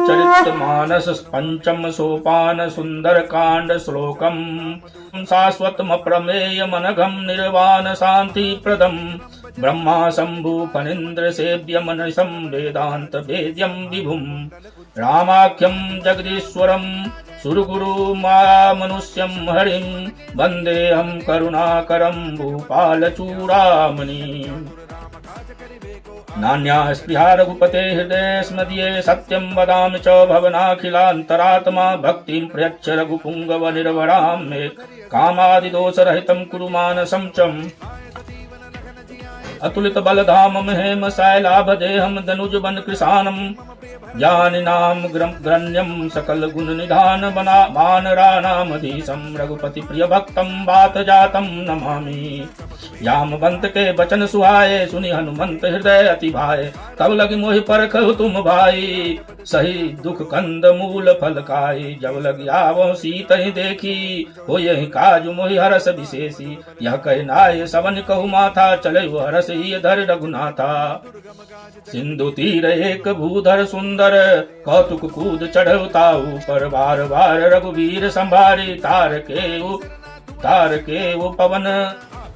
रामचरितमानस पंचम सोपान सुंदरकांड श्लोकम शाश्वतमप्रमेयमनघं निर्वाण शान्तिप्रदं ब्रह्मा शंभु फणीन्द्र सेव्य मनसं वेदांत वेद्यं विभुं रामाख्यं जगदीश्वरं सुरगुरु मनुष्यं हरिं वन्देऽहं करुणाकरं भूपालचूडामणि नान्या स्पृहा रघुपते हृदये स्मदीये सत्यं वदामि च भवनाखिलान्तरात्मा भक्तिं प्रयच्छ रघुपुङ्गव निर्वरां मे कामादिदोषरहितं कुरु मानसं च अतुलित बलधामं हेम शैलाभदेहं दनुजवन कृशानं ज्ञानिनां ग्रण्यं सकल गुण निधान वानराणामधीशं रघुपति प्रिय भक्तं वात जातं नमामि जामवंत के वचन सुहाए सुनि हनुमंत हृदय अति भाए तब लगी मोहि परखहु तुम भाई सही दुख कंद मूल फल खाई जब लगी आवो सीत ही देखी हो यही काजु मोहि हरस विशेषी यह कह नाय सवन कहु माथा चले हरस ही धर रघुनाथा सिंधु तीर एक भूधर सुंदर कौतुक कूद चढ़ ताऊ पर बार बार रघुवीर संभारी तार के वो पवन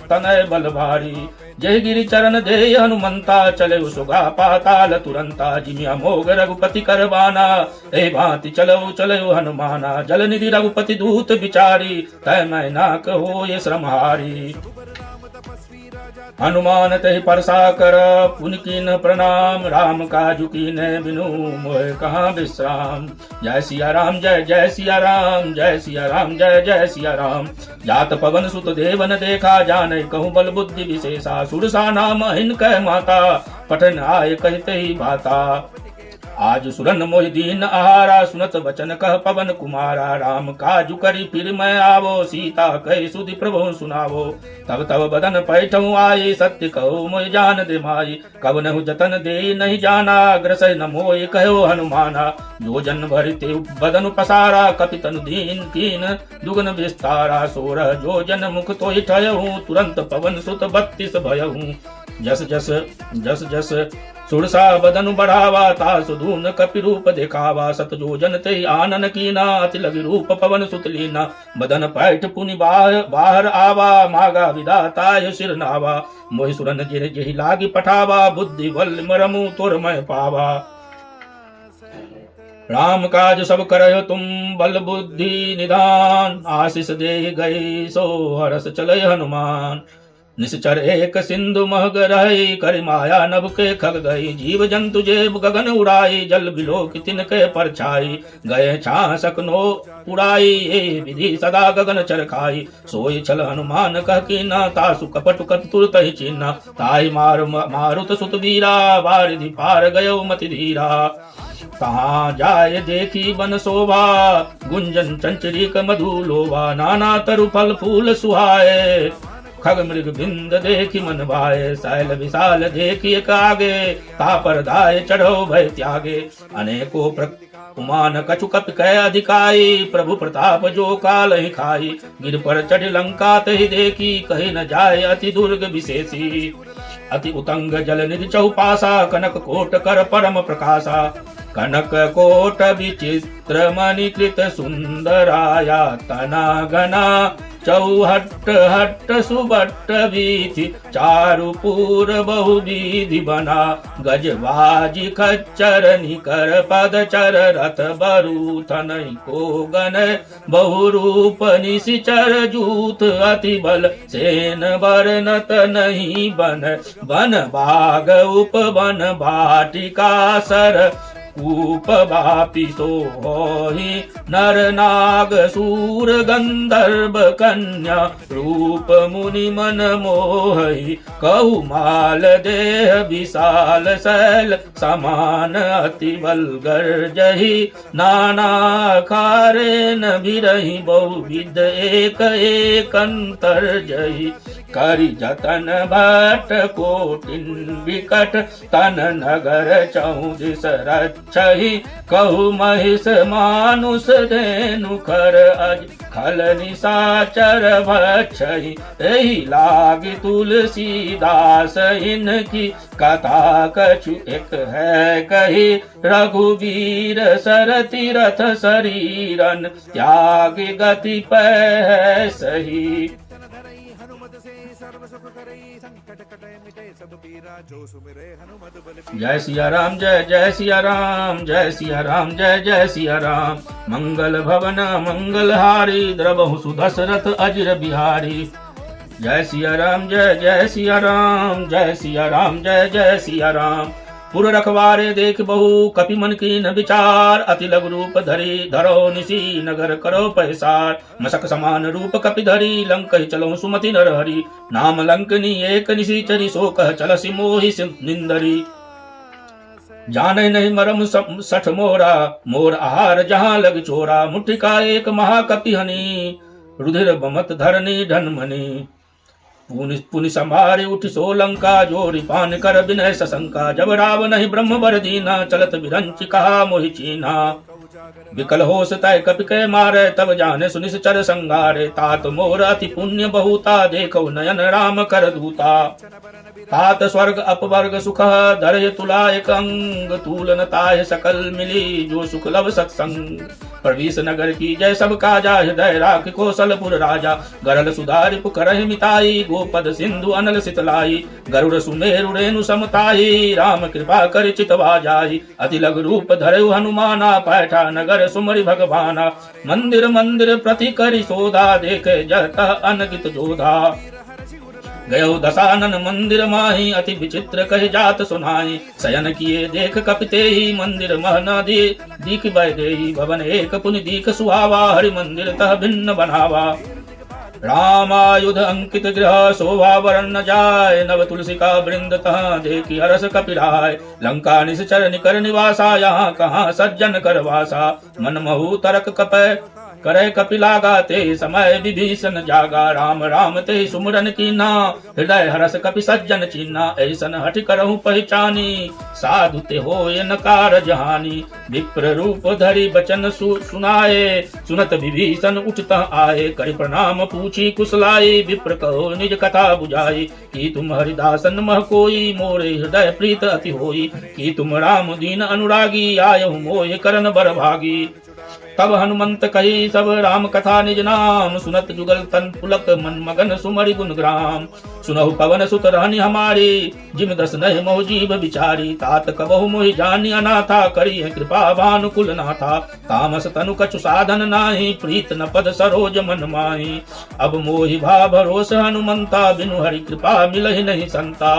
तनय बल भारी जय गिरि चरण दे हनुमंता चले सुगा पाताल तुरंता जिमिया मोग रघुपति करवाना ए भांति चलो चलो हनुमाना जल निधि रघुपति दूत बिचारी तय मैं ना कहो ये श्रमहारी हनुमान तहि परसा कर पुनि कीन प्रणाम राम काजु कीने बिनु मोह कहाँ विश्राम जय सिया राम जय जय सिया राम जय सिया राम जय जय सिया राम जात पवन सुत देवन देखा जाने कहूँ बल बुद्धि विशेषा सुरसा नाम हिन कह माता पठन आय कहते ही भाता आज सुरन मोहि दीन आहारा सुनत वचन कह पवन कुमारा राम काजु करी फिर मैं आवो सीता कही सुधि प्रभु सुनावो तब तब बदन पैठऊ आई सत्य कहो मोहि जान दे माई कब नहु जतन दे नहीं जाना ग्रसय न मोहि कहो हनुमाना जो जन भरते बदन पसारा कपितन दीन कीन दुगन विस्तारा सोरह जो जन मुख तो ठयहूँ तुरंत पवन सुत 32 भयहूँ जस जस जस जस सुरसा बदन बढ़ावा ता सुधून कपि रूप दिखावा सत जो जन ते आनन कीना अति लगी रूप पवन सुत लीना बदन पैठ पुनि बाहर आवा मागा विधाताय सिर नावा मोहि सुरन जिर जेहि लागी पठावा बुद्धि बल मरमु तोर मैं पावा राम काज सब करयो तुम बल बुद्धि निधान आशीष दे गई सो हरस चले हनुमान निश्चर एक सिंधु महग रही कर माया नभ के खग गई जीव जंतु जेब गगन उड़ाई जल बिलो की तिनके परछाई गए छासक नो उड़ाई ये विधि सदा गगन चरखाई सोई छल हनुमान कह की न तासु कपट कत तुरत ही चिन्ह ताई मारुत सुत वीरा वारिधि पार गयो मति धीरा कहाँ जाय देखी बन शोभा गुंजन चंचरीक मधु लोभा नाना तरु फल फूल सुहाए खग मृग बिंद देखी मन भाए शैल विशाल देखी आगे तापर दाय चढ़ो भय त्यागे अनेको उमान कछु कपि कह अधिकाई प्रभु प्रताप जो काल ही खाई गिर पर चढ़ लंका तहि देखी कही न जाय अति दुर्ग विशेषी अति उतंग जल निधि चौपासा कनक कोट कर परम प्रकाशा कनक कोट विचित्र मणिकृत सुंदराया तना घना चौहट्ट हट्ट सुबट्ट वीथि चारु पूर बहु विधि बना गजबाजी खच्चर निकर पद चर रथ बरु थनई को गन बहु रूप निशिचर जूथ अति बल सेन बरनत नहीं बन बाग उपवन भाटिका सर कूप बापी सो होहि नर नाग सूर गंधर्व कन्या रूप मुनि मन मोहि कहु माल देह विशाल शैल समान अति बलगर जहि नाना खारे न बिरहि बहुविध एक एक अंतर जहि करि जतन भट कोटिन विकट तन नगर चौदिस रक्षहि कहु महिष मानुष धेनु खर खल निशाचर भक्षहि एहि लागी तुलसीदास इनकी कथा कछु एक है कही रघुवीर सर तीरथ शरीरन त्याग गति पै सही। जय सिया राम जय जय सिया राम जय सिया राम जय जय सिया राम। मंगल भवन मंगलहारी द्रवहु सुदशरथ अजिर बिहारी। जय सिया राम जय जय सिया राम जय सिया राम जय जय सिया राम। पुर रखवारे देख बहु कपि मन कीन विचार अति लघु रूप धरी धरो निशी नगर करो पैसार। मशक समान रूप कपि धरी लंक चलो सुमति नर हरि। नाम लंकनी एक निशीचरी सो कह चलसी मोहि निंदरी। जाने नहीं मरम सठ मोरा मोर आहार जहाँ लग चोरा। मुठिका एक महाकपि हनी रुधिर बमत धरनी धनमणि। पुनि संभारे उठ सोलंका जोरी पान कर विनय सशंका। जब राव नहीं ब्रह्म बर दीना चलत विरंच कहा मोहि चीना। विकल होश तय कपि के मारे तब जाने सुनिश्चर संगारे। तात मोर अति पुण्य बहुता देखो नयन राम कर दूता। तात स्वर्ग अपवर्ग सुख धरय तुला एक अंग। तूलन ताय सकल मिली जो सुख लब सत्संग। प्रवीस नगर की जय सब काजा हृदय राख कौशलपुर राजा। गरल सुधारि पुकरहि मिताई गोपद सिंधु अनल सितलाई। गरुड़ सुमेरु रेणु समताई राम कृपा कर चितवा जाई। अति लघु रूप धरयु हनुमाना पैठा नगर सुमरि भगवाना। मंदिर मंदिर प्रति करि सोधा देखे जत अनगित जोधा। गयो दशानन मंदिर माही अति विचित्र कहि जात सुनाई। शयन किए देख कपिते ही मंदिर मह न दीख बैदेही। भवन एक पुनि दीख सुहावा हरि मंदिर तह भिन्न बनावा। रामायुध अंकित गृह शोभा वरण न जाय। नव तुलसी का वृंद तह देखी हरस कपिराय। लंका निश्चर निकर निवासा यहाँ कहाँ सज्जन कर वासा। मन महु तरक कपय करे कपिला गाते समय विभीषण जागा। राम राम ते सुमरन कीना हृदय हरस कपि सज्जन चीना। ऐसन हठ करहु पहचानी साधु ते होय नकार जहानी। विप्र रूप धरि बचन सुनाए सुनत विभीषण उठत आए। करि प्रणाम पूछी कुशलाई विप्र कहो निज कथा बुझाई। कि तुम हरिदासन मह कोई मोरे हृदय प्रीत अति होई। कि तुम राम दीन अनुरागी आयहु मोहि करन बर भागी। तब हनुमंत कही सब राम कथा निज नाम। सुनत जुगल तन पुलक मन मगन सुमरि गुण ग्राम। सुनहु पवन सुत रहनी हमारी जिम दस नह मोह जीव बिचारी। तात कबहु मोहि जानी अनाथा करी कृपा भानुकुल नाथा। तामस तनु कछु साधन नाही प्रीत न पद सरोज मन माही। अब मोहि भा भरोस हनुमंता बिनु हरि कृपा मिलहि नहीं संता।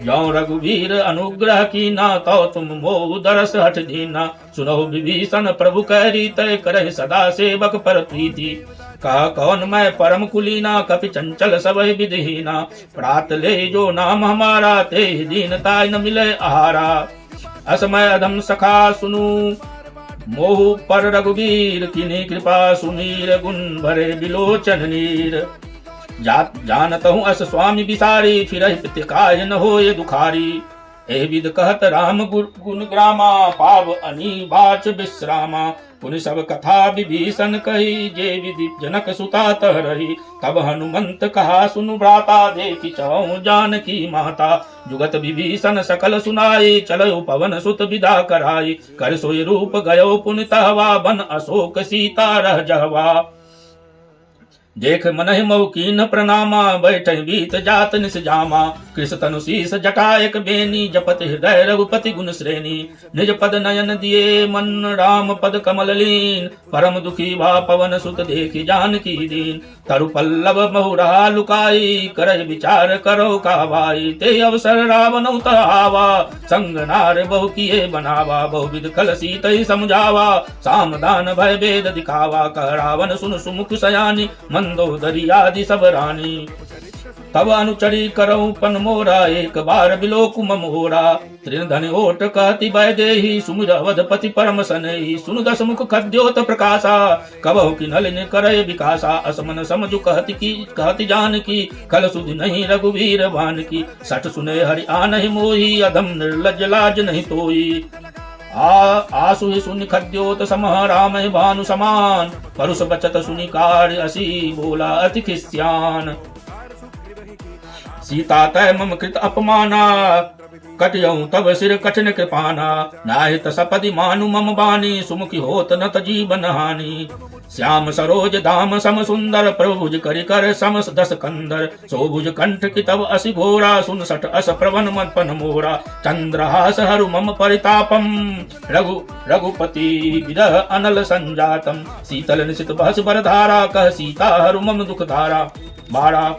जौ रघुवीर अनुग्रह कीना तो तुम मोह दरस हठ दीना। सुनहु विभीषण प्रभु कह रीत करहि सदा सेवक पर प्रीति। कहा कौन मैं परम कुलीना कपि चंचल सबहि विधिहीना। प्रात ले जो नाम हमारा ते दीनता न मिले आहारा। असमय अधम सखा सुनु मोह पर रघुवीर। किन्हीं कृपा सुनीर गुण भरे बिलोचन नीर। जानत हूँ अस स्वामी बिसारी फिरहि पितिकाय न होय दुखारी। ए विद कहत राम गुण ग्रामा पाव अनि बाच विश्रामा। पुनि सब कथा विभीषण कही जे विधि जनक सुता तह रही। तब हनुमंत कहा सुनु भ्राता देखि चहु जानकी माता। जुगत विभीषण सकल सुनाई चलो पवन सुत विदा कराई। कर सोई रूप गयो पुनि तहवा बन अशोक सीता रह जहवा। देख मनहि मऊ कीन प्रणामा बैठे बीत जात निस जामा। कृष तनु शीस जटा एक बेनी जपत हृदय रघुपति गुण श्रेणी। निज पद नयन दिए मन राम पद कमल लीन। परम दुखी भा पवन सुत देखी जानकी दीन। तरु पल्लव महु रहा लुकाई करहि विचार करो कावाई। ते अवसर रावण आवा संग नार बहु किए बनावा। बहुविध खल सीतहि समझावा सामदान भय भेद दिखावा। कह रावण सुन सुमुख सयानी मंदोदरी आदि सब रानी। तब अनुचरी करऊं पन मोरा एक बार बिलोकु ममोरा। तृण धन ओट कहति वैदेही सुमिर अवधपति परम सनेही। सुन दस मुख खद्योत प्रकाशा कबहु कि नलिन करे विकासा। असमन समझु कहति जानकी खल सुधि नहीं रघुवीर बान की। सठ सुने हरि आनहि मोही अधम निर्लज लाज नहीं तोई। आसु ही सुनि खद्योत समह राम भानु समान, परुष बचत सुनि कार्य असी बोला अति खिस्यान। सीता तय मम कृत अपमाना, कटयऊ तब सिर कठिन कृपाना, नाहित सपदि मानु मम बानी, सुमुखी होत न जीवन हानि। श्याम सरोज दाम सम सुंदर, प्रभुज करि कर समस दस कंदर, सोभुज कंठ की तब असि घोरा, सुन सठ अस प्रवन मत्पन मोरा। चंद्रहास हरु मम परितापम, रघुपति विरह अनल संजातम, शीतल निशित बहस बरधारा, कह सीता हरु मम दुख धारा। बारा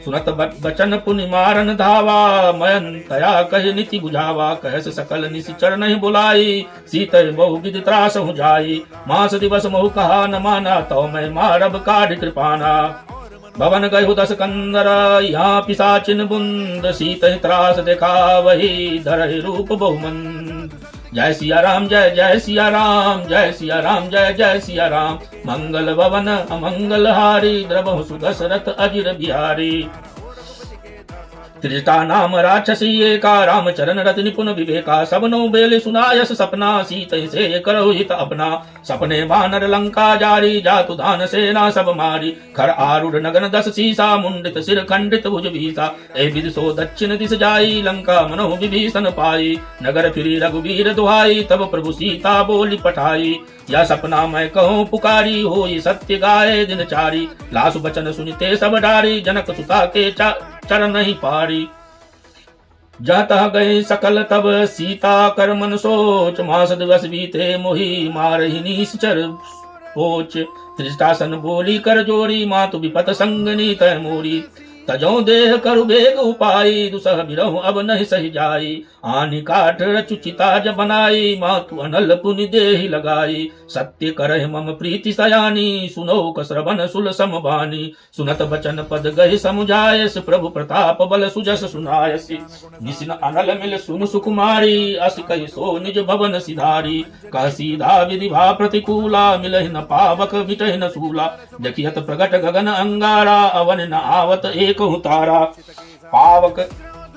सुनत बचन पुनि मारन धावा, मयन तया कह नीति बुझावा, कहस सकल निशिचर नहीं बुलाई, सीतय बहु विधि त्रास हो जाई। मास दिवस महु कहा न माना, तो मैं मारब काढ़ कृपाना। भवन गयु दस कंदर, यहाँ पिशाचिन बुंद, सीतय त्रास देखा वही, धरहि रूप बहुमंद। जय सिया राम जय जय सिया राम, जय सिया राम जय जय सिया राम। मंगल भवन अमंगल हारी, द्रवहु सुदशरथ अजिर बिहारी। त्रिजटा नाम राक्षसी एका, राम चरण रति निपुण विवेका। सबनो बेल सुनायस सपना, सीतय से करहु हित अपना। सपने वानर लंका जारी, जातु धान सेना सब मारी। खर आरूढ़ नगन दस सीसा, मुंडित सिर खंडित भुज भीसा। ए विधि सो दक्षिण दिस जाई, लंका मनोह विभीषण पाई। नगर फिरी रघुवीर दुहाई, तब प्रभु सीता बोली पठाई। यह सपना मैं कहूँ पुकारी, होई सत्य गाये दिन चारी। लासु बचन सुनिते सब डारी, जनक सुता के चरण नहीं पारी। जाता गए सकल तब सीता कर मन सोच, मास दिवस बीते मोहि मारहि निश्चर पोच। त्रिष्टासन बोली कर जोरी, मातु विपत संगनी तय मोरी। तजौ देह करु बेग उपाई, दुसह बिरहु अब नहीं सही जाई। आनि काठ रचुचिता जब बनाई, मातु अनल पुनि देहि लगाई। सत्य करहि मम प्रीति सयानी, सुनो कसरवन सुल समबानी। सुनत बचन पद गहि समुझायस, प्रभु प्रताप बल सुजस सुनायसी। निसिन अनल मिल सुन सुकुमारी, अस कहि सो निज भवन सिधारी। कह सीधा विधि भा प्रतिकूला, मिलहि न पावक मिटहि न सूला। देखियत प्रगट गगन अंगारा, अवन न आवत एक तारा।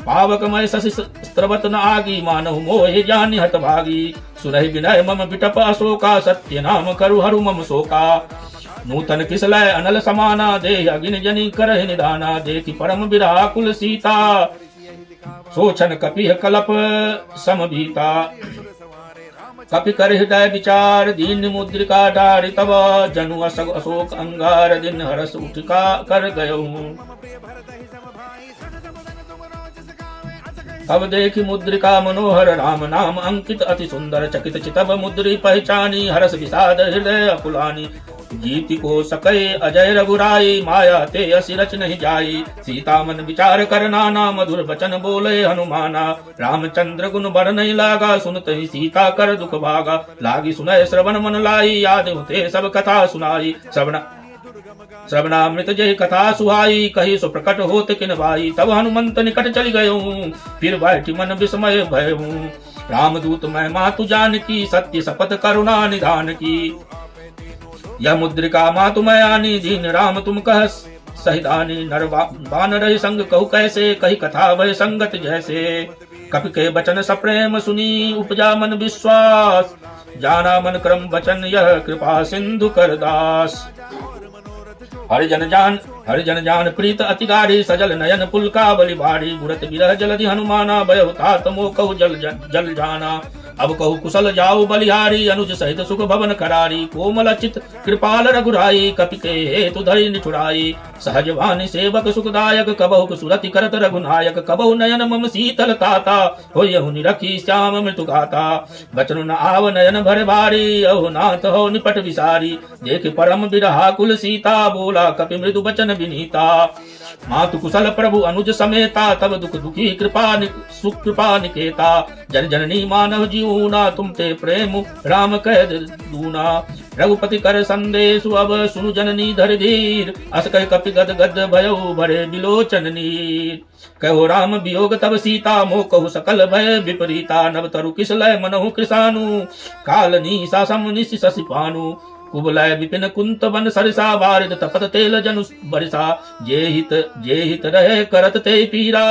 पावक मय शशि स्त्रवत न आगी, मानहु मोहि जानि हत भागी। सुरहि विनय मम बिटप अशोका, सत्य नाम करु हरु मम शोका। नूतन किसलय अनल समाना, देह अगिन जनि करहि निदाना। देखि परम विराकुल सीता, सोचन कपिह कलप समभीता। कपि कर हृदय विचार, दीन मुद्रिका डारि तब। जनु अशोक अंगार, दिन हरस उठिका कर गयो। अब देखि मुद्रिका मनोहर, राम नाम अंकित अति सुंदर। चकित चितब मुद्री पहचानी, हरस विषाद हृदय अकुलानी। जीति को सकै अजय रघुराई, माया ते असि रच नहीं जाई। सीता मन विचार कर नाना, मधुर बचन बोले हनुमाना। रामचंद्र गुण बर नहीं लागा, सुनत ही सीता कर दुख भागा। लागी सुनय श्रवण मन लाई, याद होते सब कथा सुनाई। श्रवणामृत जय कथा सुहाई, कही सो प्रकट होत किन भाई। तब हनुमंत निकट चली गयो, फिर बैठी मन विस्मय भयऊ। रामदूत मैं मातु जानकी, सत्य शपथ करुणा निधान की। यह मुद्रिका मातु मैं आनी, दीन राम तुम कह सहिदानी। नर बानर संग कहु कैसे, कही कथा वह संगत जैसे। कपि के बचन सप्रेम सुनी, उपजा मन विश्वास। जाना मन क्रम वचन, यह कृपा सिंधु कर दास। हरिजन जान प्रीत अति गाढ़ी, सजल नयन पुलका बलि भारी। गुरत बिरह जलधि हनुमाना, भयउ तात मोह कहु जल जाना। अब कहु कुशल जाऊ बलिहारी, अनुज सहित सुख भवन करारी। कोमल चित कृपाल रघुराई, कपि के हेतु धरि निठुराई। सहज वाणी सेवक सुखदायक, कबहु सुरति करत रघुनायक। कबहु नयन मम शीतल ताता, होयहु निरखी श्याम मृत्यु गाता। बचन न आव नयन भर भारी, अहो नाथ हो निपट विसारी। देख परम बिरहाकुल सीता, बोला कपि मृदु बचन विनीता। मातु कुशल प्रभु अनुज समेता, तब दुख दुखी कृपा निकेता। जन जननी मानव जीवना, तुम ते प्रेम राम कह दूना। रघुपति कर संदेशु, अब सुनु जननी धर धीर। अस कह कपि गद गद भयउ, भरे बिलोचन नीर। कहो राम वियोग तब सीता, मोह कहु सकल भय विपरीता। नव तरु किसलय मनहु कृसानु, काल नीसा सम निशि शशि पानु। कुबलय विपिन कुंत बन सरिसा बारिद तपत तेल जनु बरिसा जे हित रहे करत ते पीरा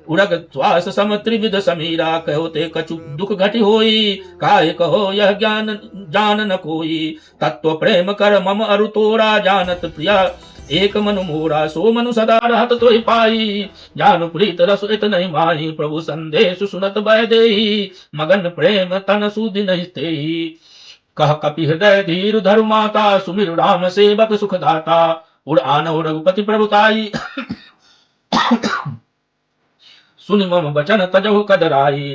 उड़ग श्वास सम त्रिविध समीरा कहो ते कछु दुख घटी होई काहे कहो यह ज्ञान जान न कोई तत्व प्रेम कर मम अरु तोरा जानत प्रिया एक मनु मोरा सो मनु सदा रहत तोहि पाई जानु प्रीत रस इत नहीं माही प्रभु संदेश सुनत बह देही मगन प्रेम तन सुधि नहीं तेही कह कपि हृदय धीर धरु माता सुमिर राम सेवक सुख दाता उड़ आनहु रघुपति प्रभुताई सुनि मम बचन तजहु कदराई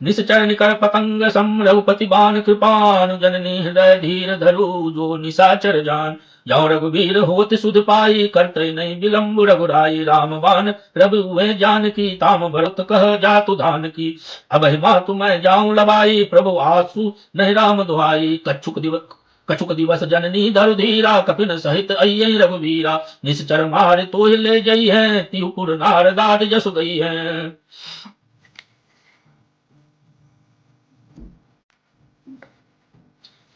निश्चर निकर पतंग सम रघुपति बान कृपान जननी हृदय धीर धरु जो निशाचर जान जौ रघुवीर होत सुध पाई करते नहीं विलम्ब रघुराई राम बान प्रभु हुए जान की ताम भरत कह जातु धान की अब मातु मैं जाऊं लबाई प्रभु आसु नहीं राम दुहाई कछुक दिवस जननी धरु धीरा कपिन सहित अय्य रघुवीरा निश्चर मार तो ले जई है तिहुपुर नारदाद जस गई है।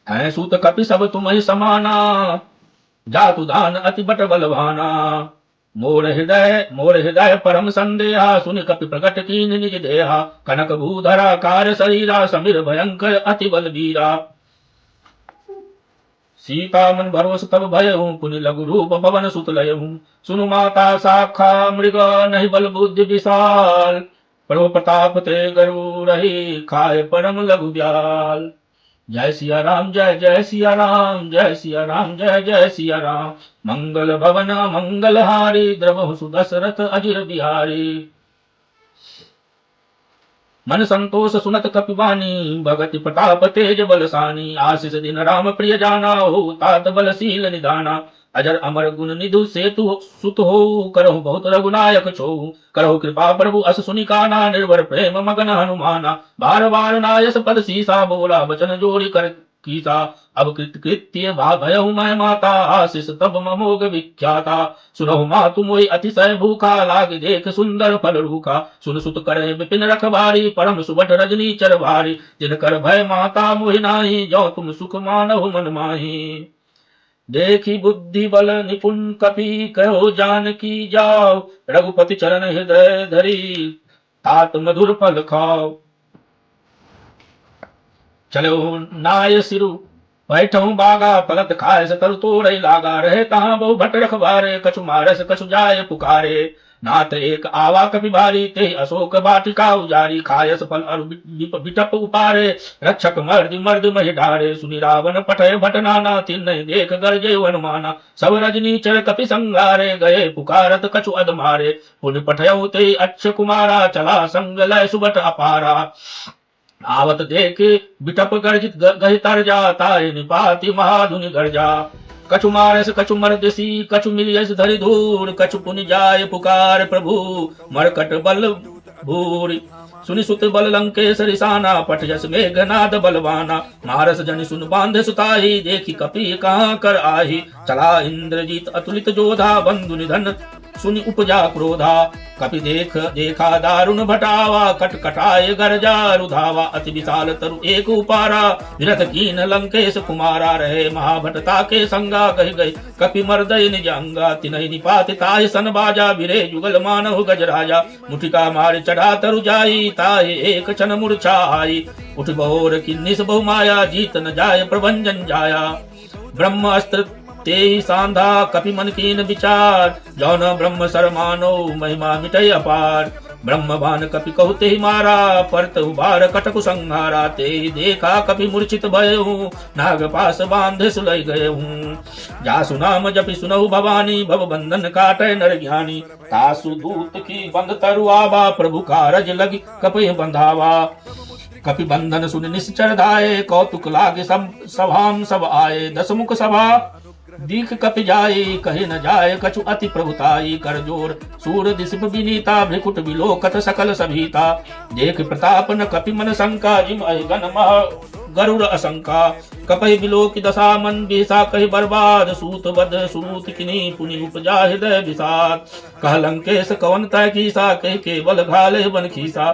है सूत कपि सब तुम्हें समाना जातु दान अति बट बलवाना मोर हृदय परम संदेहा सुनि कपि प्रकट कीन निज देहा कनक भूधरा कार्य शरीरा समीर भयंकर अति बलवीरा सीता मन भरोस तब भयहूँ पुनि लघु रूप पवन सुत लयहूँ सुनु माता शाखा मृग नहीं बल बुद्धि विशाल प्रभु प्रताप ते गरु रही खाए परम लघु ब्याल। जय सिया राम जय जय सिया राम जय सिया राम जय जय सिया राम मंगल भवन मंगल हारी द्रवहु सुदशरथ अजिर बिहारी मन संतोष सुनत कपिवानी भगति प्रताप तेज बलसानी आशीष दिन राम प्रिय जाना हो तात बलशील निदाना अजर अमर गुण निधु सेतु सुत हो करहु बहुत रघुनायक छो करहु कृपा प्रभु अस सुनि काना निर्भर प्रेम मगन हनुमाना बार बार नायस पद सीसा बोला वचन जोड़ी कर कीसा अब कृत्य भयहु मैं माता आशीष तब ममोग विख्याता सुनहु मातु मोहि अतिशय भूखा लाग देख सुंदर फल रूखा सुन सुत करे विपिन रखबारी परम सुबट रजनी चर भारी जिनकर भय माता मोहि नाही जो तुम सुख मानहु मन माही देखी बुद्धि बल निपुण कपि कहो जानकी जाओ रघुपति चरण हृदय धरी तात मधुर फल खाओ चलो नाय सिरु बैठऊ बागा पलत खाए से तरु तोड़ई लागा रहे तहां बहु भट रखबारे कछु मारस कछु जाय पुकारे नाथ एक आवा कपि भारी ते अशोक वाटिका उजारी खायस फल अरु बिटप उपारे रक्षक मर्द महि ढारे सुनि रावण पठय भट नाना तिन्ह देख गरजे हनुमाना सब रजनी चर कपि संगारे गए पुकारत कछु अध मारे पुन पठयउ ते अक्ष कुमारा चला संग लय सुबट अपारा आवत देख बिटप गर्जित गहि तर जाता निपाति महाधुनि गर्जा कछु मारस कछु मर्दसी कछु मिलियस धरि धूर कछु पुनि जाय पुकार प्रभु मरकट बल भूरि सुनि सुत बल लंकेश रिसाना पठयस मेघनाद बलवाना मारस जनि सुन बांधे सुताही देखी कपि कहाँ कर आही चला इंद्रजीत अतुलित जोधा बंधु निधन सुनि उपजा क्रोधा कपि देखा दारुण भटावा कट कटाय गरजा रुधावा अति विशाल तरु एक उपारा विरथ कीन लंकेश कुमारा रहे महाभटता के संगा गहि कपि मर्दय निज अंगा तिनहि निपाति ताहि सन बाजा बिरे जुगल मानहु गजराजा मुठिका मार चढ़ा तरु जाई ताहि एक क्षण मूर्छा आई उठ बहोर किन्निस बहु माया जीत न जाय प्रभंजन जाया ब्रह्म अस्त्र ते सांधा कपि मन कीन विचार जौन ब्रह्म सरमानो महिमा मिटय अपार ब्रह्म बान कपि कहु ते मारा परत उबार कटकु संहारा ते देखा कपि मूर्छित भयहु नाग पास बांधे सुलय गयहु जासु नाम जपि सुनहु भवानी भव बंधन काटय नर ज्ञानी तासु दूत की बंध तरुआवा प्रभु कारज लगी कपि बंधावा कपि बंधन सुन निश्चर धाये कौतुक लागे सभाम सब आए दसमुख सभा दीख कपि जाए कहे न जाए कछु अति प्रभुताई कर जोर सूर दिशप विनीता भ्रिकुट विलोकत सकल सभीता देख प्रताप न कपि मन शंका जिम गण मह गरुड़ असंका कपहि विलोक दशा मन बेसा कहि बर्बाद सूत वध सूत किनी पुनि उपजा हृदय विषाद कह लंकेश कवन तय कीसा कह केवल घाले बन खीसा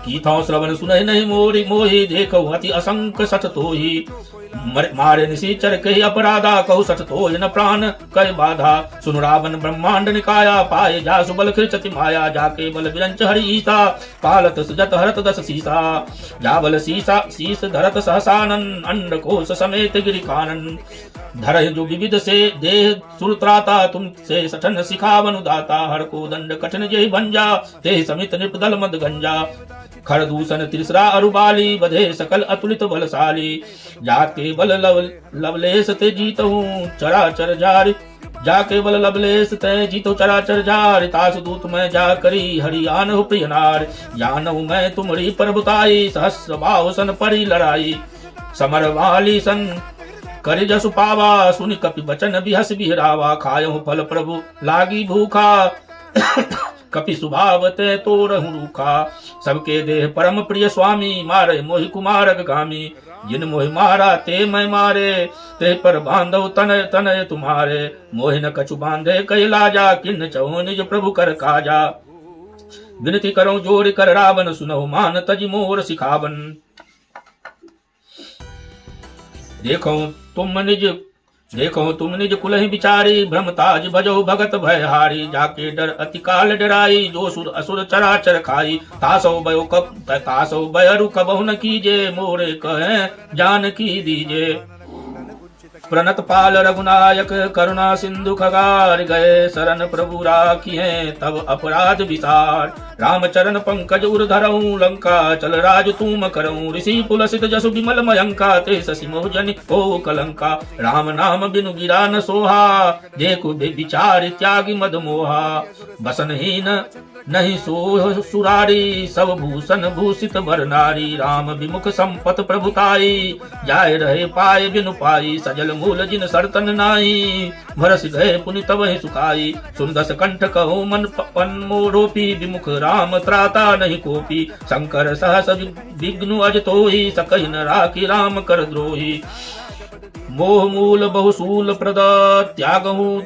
कीथौ श्रवण सुनहि नहीं मोरी मोहि देखौ अति असंक सत तोहि मारे निशीचर के अपराधा, कहु सठ तो न प्राण कर बाधा। सुन रावण ब्रह्मांड निकाया, पाए जा सुबल खिचति माया। जाके बल विरंच हरि ईसा, पालत सुजत हरत दस सीसा। जाबल सीसा शीस धरत सहसानन, अंड कोश समेत गिरि कानन। धर जो विविध से देह सुरत्राता, तुम से सठन सिखावन दाता। हर को दंड कठिन जय भंजा, ते समित नृपदल मद गंजा। खर दूषण तिसरा अरुबाली, बधे सकल अतुलित बलशाली। जाके बल लवलेश ते जीतहूँ चराचर जारि। जाके बल लवलेश ते जीतो चराचर जारि। तास दूत मैं जा करी हरि आनहु प्रिय नार। जानहु मैं तुमरी प्रभुताई, सहस्र बाहु सन परी लड़ाई। समर वाली सन करि जसु पावा, सुनि कपि बचन बिहस बिहरावा। खायहु फल प्रभु लागी भूखा, कपि सुभावते तो रहु रूखा। सबके देह परम प्रिय स्वामी, मारे मोहि कुमारक गामी। जिन मोहि मारा ते मैं मारे, ते पर बांधव तनय तनय तुम्हारे। मोहि न कछु बांधे कहि लाजा, किन्न चहु निज प्रभु कर काजा। विनती करो जोड़ कर रावण, सुनहु मान तजि मोर सिखावन। देखो तुम निज कुलहि बिचारी, भ्रमताज भजो भगत भयहारी। जाके डर अति काल डराई, जो सुर असुर चराचर खाई। तासो बयरु कबहु न कीजे, मोरे कहे जान की दीजे। प्रणत पाल रघुनायक, करुणा सिंधु खगार। गए शरण प्रभु राखिए, तब अपराध विसार। रामचरण पंकज उर धरऊं, लंका चल राज तुम करऊं। ऋषि पुलसित जसु विमल मयंका, ते शशि मोह जनि को कलंका। राम नाम बिनु गिरा न सोहा, देखो विचार त्यागी मद मोहा। बसनहीन नहीं सो सुरारी, सब भूषण भूषित बर नारी। राम विमुख संपत प्रभुताई, जाय रहे पाए बिनु पाई। सजल मूल जिन सरतन नाई, भरस गए पुनि तबहि सुखाई। सुन दस कंठ कहो मन पन्मोरोपी, विमुख राम त्राता नहीं कोपी। शंकर सहस विघ्नु अज तोहि, सकहि न राखी राम कर द्रोही। मोह मूल बहुसूल प्रद त्यागहु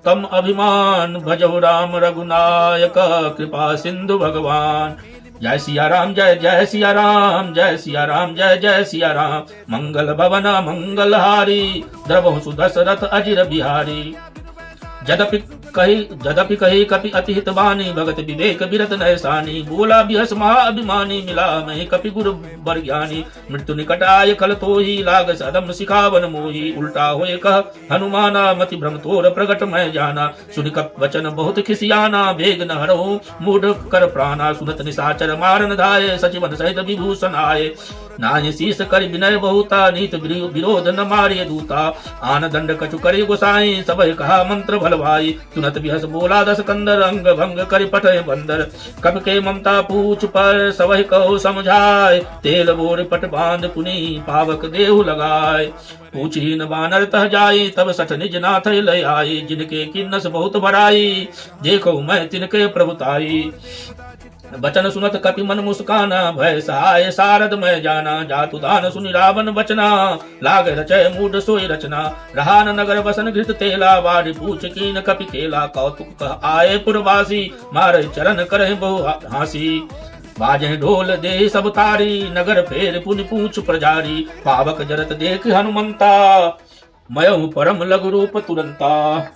तम अभिमान। भजहु राम रघुनायक, कृपा सिंधु भगवान। जय सिया राम जय जय सिया राम, जय सिया राम जय जय सिया राम। मंगल भवन मंगलहारी, द्रवहु सुदशरथ अजिर बिहारी। जदपि कही कपि अति हित बानी, भगत विवेक बिरत नयसानी। बोला बिहस महा अभिमानी, मिला मैं कपि गुरु बर ज्ञानी। मृत्यु निकट आय खल तोहि, लाग सदम सिखावन मोहि। उल्टा होए कह हनुमाना, मति भ्रम तोर प्रगट मैं जाना। सुनि कप वचन बहुत खिसियाना, वेग न हरहु मूढ़ कर प्राणा। सुनत निशाचर मारन धाये, सचिवन सहित विभूषण आये। नाहि शीस कर विनय बहुता, नीत विरोध न मारिय दूता। आन दंड कछु करे गोसाई, सबहि कहा मंत्र भल भाई। सुनत बिहस बोला दस कंदर, अंग भंग कर पठय बंदर। कब के ममता पूछ पर, सबहि कहो समझाय। तेल बोर पट बांध पुनि, पावक देहु लगाय। पूछी न बानर तह जाई, तब सठ निज नाथ लय आई। जिनके किन्नस बहुत बड़ाई, देखो मैं तिनके प्रभुताई। बचन सुनत कपि मन मुस्काना, भय सहाय सारद मैं जाना। जातु दान सुनि रावण बचना, लाग रचय मूढ़ सोई रचना। रहा न नगर बसन घृत तेला, वारि पूछ कीन कपि खेला। कौतुक कह आए पुरवासी, मारे चरण करहि बहु हासी। बाजे ढोल दे सब तारी, नगर फेर पुनि पूछ प्रजारी। पावक जरत देख हनुमंता, मयहु परम लघु रूप तुरंता।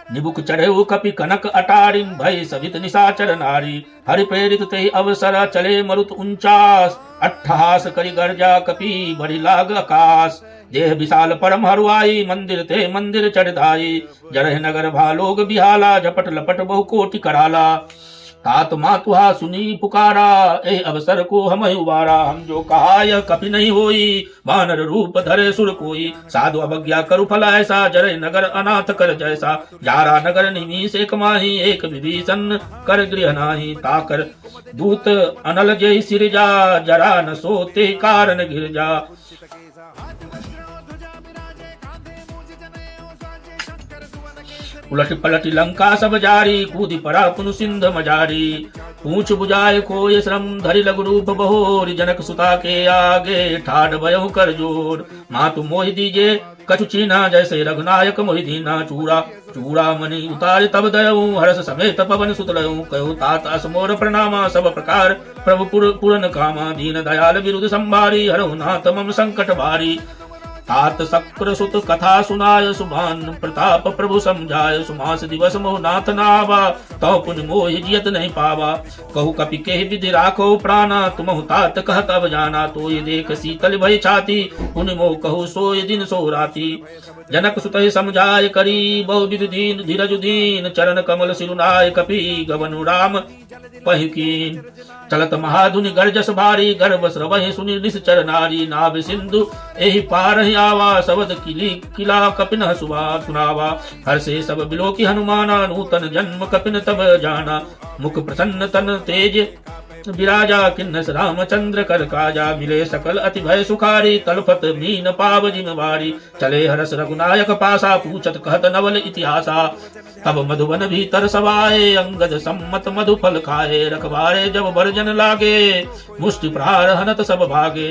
निबुक चढ़ेऊ कपि कनक अटारिन, भय सवित निशाचर नारी। हरि प्रेरित ते अवसर, चले मरुत उंचास। अट्ठहास करि गर्जा, कपि बड़ी लाग आकाश। देह विशाल परम हरुआई, मंदिर ते मंदिर चढ़ाई। जरह नगर भालोग बिहाला, झपट लपट बहु कोटि कराला। तात मातुहा सुनी पुकारा, ए अवसर को हम उबारा। हम जो कहा यह कपि नहीं होई, वानर रूप धरे सुर कोई। साधु अवज्ञा करु फल ऐसा, जरे नगर अनाथ कर जैसा। जारा नगर निमीष एक माही, एक विभीषण कर गृह नाही। ताकर दूत अनल जय सिरजा, जरा न सोते कारण गिर जा। उलट पलट लंका सब जारी, कूदी पड़ा पुनु सिंध मजारी। पूछ बुझाए कोय श्रम धरि लघु रूप बहोर जनक सुता के आगे ठाड़ भयउ कर जोर मातु मोहि दीजे कछु चीना जैसे रघुनायक मोहि दीना चूड़ा चूड़ा मणि उतार तब दयऊ हर्ष समेत पवन सुत लयऊ कहो तात असमोर प्रणामा सब प्रकार प्रभु पूरन कामा दीन दयाल विरुद्ध संभारी हरहु नाथ मम संकट भारी तात शक्र सुत कथा सुनाय सुभान प्रताप प्रभु समझाय सुमास दिवस मोह नाथ नावा तव पुण्य मोह जियत नहीं पावा कहु कपि के विधि राखो प्राणा तुमहु तात कहत अब जाना तो ये देख शीतल भय छाती पुण्य मोह कहु सोय दिन सो राती जनक सुत समझाय करी बहु विधि दीन धीरज दीन चरण कमल सिरुनाय कपि गवन राम पहिकीन चलत महाधुनि गर्जस भारी गर्भ स्रवहि सुनि निश्चर नारी नाभ सिंधु एहि पार आवा शबद किला कपिन सुनावा हर्षे सब बिलोकी हनुमाना नूतन जन्म कपिन तब जाना मुख प्रसन्न तन तेज विराजा किन्नस रामचंद्र कर काजा मिले सकल अति भय सुखारी तलफत मीन पाव जिमवारी चले हरस रघुनायक पासा पूछत कहत नवल इतिहासा तब मधुबन भीतर सवाए अंगद सम्मत मधु फल खाए रखवारे जब बरजन लागे मुष्टि प्रहार हनत सब भागे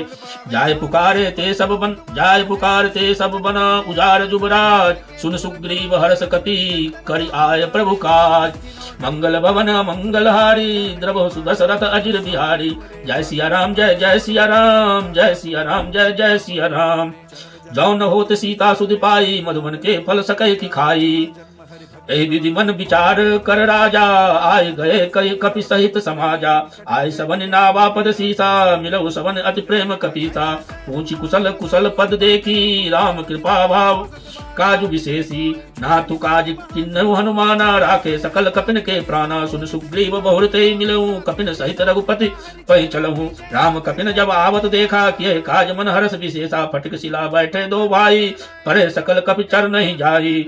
जाय पुकारे ते सब बना उजार जुबराज सुन सुग्रीव हर्ष कपि करि आय प्रभु काज मंगल भवन मंगलहारी द्रव सुदशरथ अजिर बिहारी जय सिया राम जय जय सिया राम जय सिया राम जय जय सिया राम जौ न होत सीता सुध पाई मधुबन के फल सकै की खाई एहि विधि मन विचार कर राजा आय गए कई कपि सहित समाजा आय सबन नावा पद सीसा मिलऊ सबन अति प्रेम कपीसा पूछी कुशल कुशल पद देखी राम कृपा भाव काज विशेषी नाथु काज किन्नहु हनुमाना राखे सकल कपिन के प्राणा सुन सुग्रीव बहुरते मिलऊ कपिन सहित रघुपति पहि चलहु राम कपिन जब आवत देखा किए काज मन हरस विशेषा फटिक शिला बैठे दो भाई परे सकल कपि चर नहीं जाई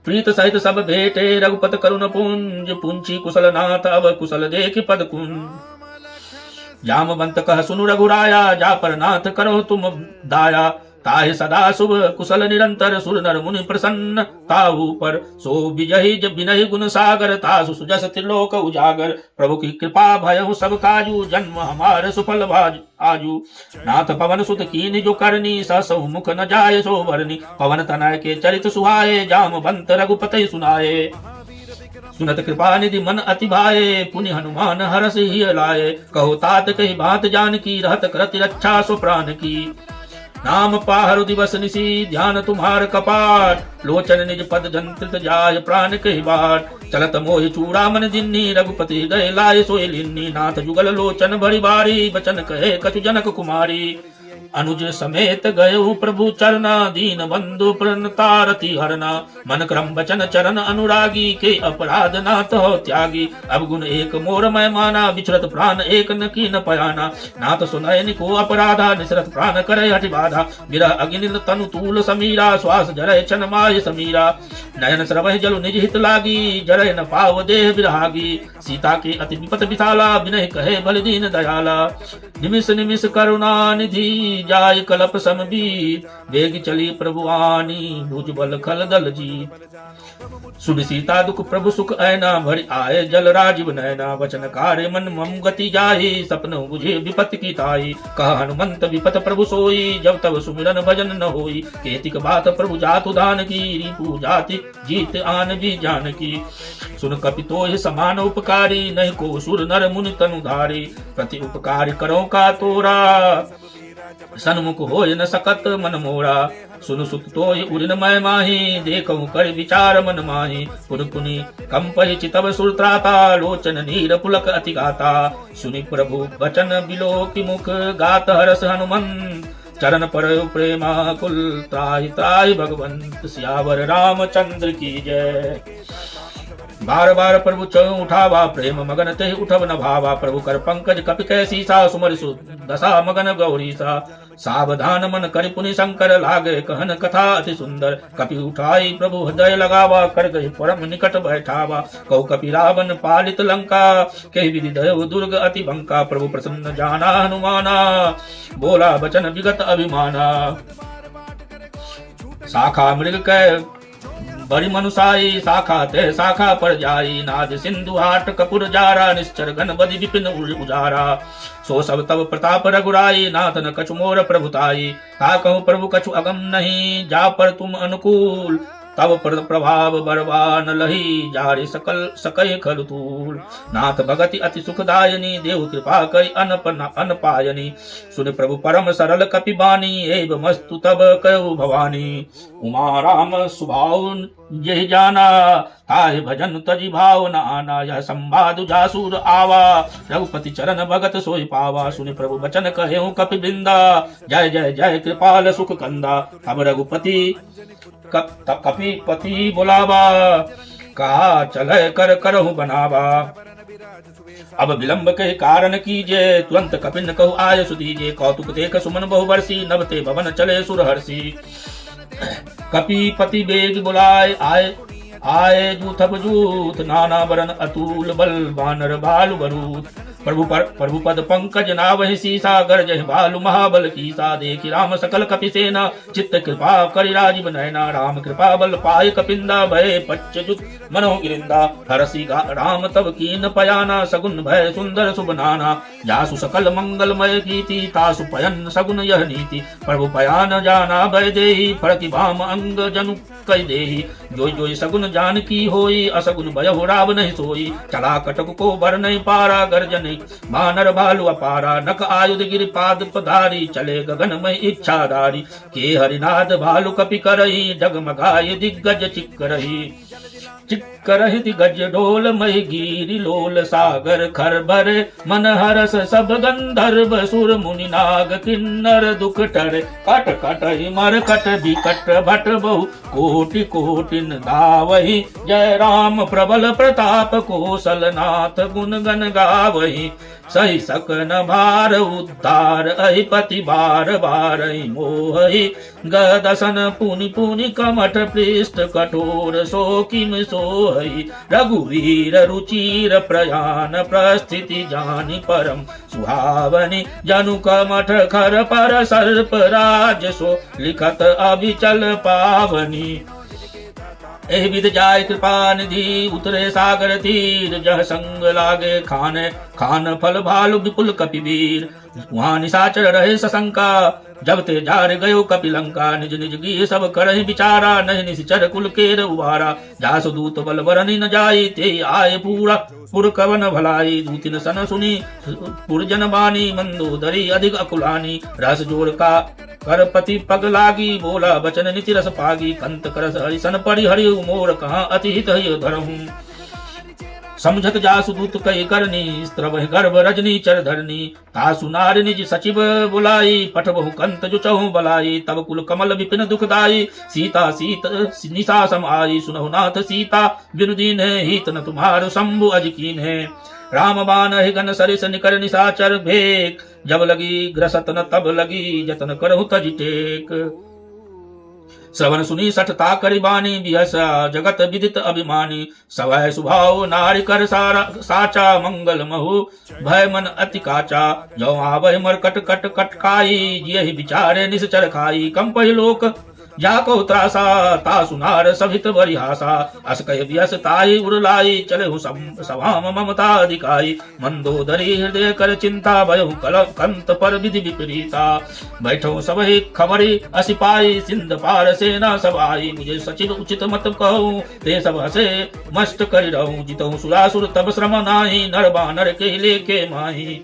प्रीत सहित सब भेटे रघुपत करुण पुंज पुंची कुशल नाथ अब कुशल देख पद कुंज जामवंत कह सुनु रघुराया जा पर नाथ करो तुम दाया ताहि सदा शुभ कुशल निरंतर सुर नर मुनि प्रसन्न ताहु पर सो विजयी जब विनय गुण सागर तासु सुजस त्रिलोक उजागर प्रभु की कृपा भयहु सब काजू जन्म हमार सुफल आजू नाथ पवन सुत कीन जो करनी ससहु मुख न जाय सो भरनी पवन तनय के चरित सुहाए जामवंत रघुपति सुनाए सुनत कृपा निधि मन अति भाए पुनि हनुमान हरस ही लाए कहो तात कही बात जान की रहत करति रक्षा सो प्राण की नाम पाहरु दिवस निसी ध्यान तुम्हार कपाट लोचन निज पद जंत्रित जाय प्राण कही बाट चलत मोहि चूड़ामन जिन्नी रघुपति गए लाए सोय लिन्नी नाथ जुगल लोचन भरी बारी बचन कहे कछु जनक कुमारी अनुज समेत गयउ प्रभु चरना दीन बंधु प्रणतारति हरना मन क्रम बचन चरण अनुरागी के अपराध नाथ हो त्यागी अब गुण एक मोर मैं माना बिछरत प्राण एक न की न पयाना नाथ सुनयन को अपराधा निसरत प्राण करे हटि बाधा विरह अग्नि तनु तूल समीरा श्वास जरय चन माय समीरा नयन सरवह जलु निज हित लागी जरय न पाव देह विरहागी सीता के अति विपत विशाला विनय कहे बल दीन दयाला निमिष निमिष करुणा निधि जाय कलप समबीर वेग चली प्रभु आनी भुज बल खल दल जी सुन सीता दुख प्रभु सुख ऐना भरि आए जल राजीव नैना वचन कार्य मन मम गति जाहि सपन बुझे विपत की ताई कह हनुमंत विपत प्रभु सोई जब तब सुमिरन भजन न होई केतिक बात प्रभु जातु दान की रिपु जाति जीत आन भी जान की सुन कपि तोहि समान उपकारी नहीं को सुर नर मुनि तनु धारी प्रति उपकारी करो का तोरा सन्मुख होय न सकत मन मोरा सुनु सुत तोय उरिन मय माही देखहु कर विचार मन माही पुन पुनि कंपहि चितव सुरत्राता लोचन नीर पुलक अति गाता सुनि प्रभु वचन बिलो की मुख गात हरस हनुमंत चरण पर प्रेमा कुल त्राहि त्राहि भगवंत सियावर रामचंद्र की जय बार बार प्रभु चौ उठावा प्रेम मगन ते उठब न भावा प्रभु कर पंकज कपि कैसी सा सुमर सु दशा मगन गौरी सा सावधान मन कर पुनि शंकर लागे कहन कथा अति सुंदर कपि उठाई प्रभु हृदय लगावा कर गए परम निकट बैठावा कौ कपि रावण पालित लंका के विधि दयव दुर्ग अति बंका प्रभु प्रसन्न जाना हनुमाना बोला बचन विगत अभिमाना शाखा मृग कै बड़ी मनुसाई शाखा ते शाखा पर जाई, नाद सिंधु हाट कपूर जारा, निश्चर घन बदि विपिन उजारा। सो सब तब प्रताप रघुराई, नाथ न कछु मोर प्रभुताई। ता कहूँ प्रभु कछु अगम नहीं, जा पर तुम अनुकूल। तब प्रभाव बरवान लही, जारे सकल सकय खल तूल। नाथ भगति अति सुखदायनी, देव कृपा करि अन पायनी। सुन प्रभु परम सरल कपि बानी, एव मस्तु तब कयो भवानी। उमा राम सुभाव यही जाना, ताहि भजन तजि भाव न आना। यह संवाद जासूर आवा, रघुपति चरण भगत सोई पावा। सुन प्रभु बचन कहेऊ कपि वृंदा, जय जय जय कृपाल सुख कंदा। अब रघुपति कपिपति बुलावा, कहा चले कर करहु बनावा। अब विलंब के कारण कीजे, तुरंत कपिन कहु आय सुदीजे। कौतुक देख सुमन बहु बरसी, नभते भवन चले सुरहर्षि। कपिपति बेग बुलाए आए जूथब जूथ, नाना बरन अतुल बल, बानर भालु बरूथ। प्रभु पद पंकज नावहि सीसा, गरजहि भालु महाबल कीसा। देखि राम सकल कपि सेना, चित्त कृपा करि राजीव नयना। राम कृपा बल पाय कपिंदा, भय पच्चजुत मनो गिरिंदा। हरसि राम तब कीन पयाना, सगुन भय सुंदर शुभ नाना। जासु सकल मंगलमय कीर्ति, तासु पयन सगुन यह नीति। प्रभु पयान जाना भय देहि, फरति भाम अंग जनु कहि देहि। जोई जोई सगुन जानकी होई, असगुन भयहु राव नहीं सोई। चला कटक को बर नहीं पारा, गर्जन मानर भालु अपारा। नक आयुध गिर पाद पधारी, चले गगन में इच्छाधारी। के हरिनाद भालु कपि करही, डगमगाए दिग्गज चिक्करही। चिक्करहि दिग्गज डोल महि, गिरि लोल सागर खरबर। मन हरस सब गंधर्व, सुर मुनि नाग किन्नर दुख टर। कट कट मर कट बिकट भट बहु, कोटि कोटिन धावहि। जय राम प्रबल प्रताप, कौशलनाथ गुण गण गावहि। सही सकन भार उद्धार, अहिपति बार बारहि मोहि। गदसन पुनि पुनि कमठ पृष्ठ, कठोर सो किम सोहि। रघुवीर रुचिर प्रयान, प्रस्थिति जानि परम सुहावनि। जनु कमठ खर पर सर्प राज, सो लिखत अभिचल पावनी। एहि विध जाय कृपा निधि, उतरे सागर तीर। जह संग लागे खान फल भालु विपुल कपिवीर। वहाँ निशाचर रहे सशंका, जब ते जार गयो कपिलंका। निज निज गृह सब करहि विचारा, नहीं निश्चर कुल केर उबारा। जासु दूत बल बरनि न जाई, ते आए पूरा पुर कवन भलाई। दूतिन सन सुनी पुरजन बानी, मंदोदरी अधिक अकुलानी। रस जोर का करपति पग लागी, बोला बचन नीति रस पागी। कंत करस हरिसन परि हरि, मोर कहाँ अति हित हरि धरहूं। समझत जासु दूत कहि करनी, स्त्रवहि गर्भ रजनी चर धरनी। तासु नारि निज सचिव बुलाई, पठबहु कंत जुचहु बलाई। तब कुल कमल विपिन दुखदाई, सीता निशा सम आई। सुनहु नाथ सीता बिनु दीन्हे, हित न तुम्हारो शंभु अज कीन्हे। राम बाण गन सरिस निकर निशाचर भेक, जब लगी ग्रसत न तब लगी, जतन करहु तजि टेक। श्रवण सुनी सठता करि बानी, बिहसा जगत विदित अभिमानी। सवै सुभाव नारि कर साचा, मंगल महु भय मन अति काचा। जो आवहि मरकट कट कटकाई, यही विचारे निश्चर खाई। कंपहि लोक जाको त्रासा, तासु नार सभित बरिहासा। अस कहि बियस ताई उरलाई, चलेहु सभाम ममता अधिकाई। मंदोदरी हृदय कर चिंता, भयहु कंत पर विधि विपरीता। बैठो सबहि खबरी असिपाई, सिंध पार सेना सब आई। मुझे सचिव उचित मत कहूँ, ते सब हसे मस्त करि रहूं। जितहु सुरासुर तब श्रम नाही, नर बानर के लेके माही।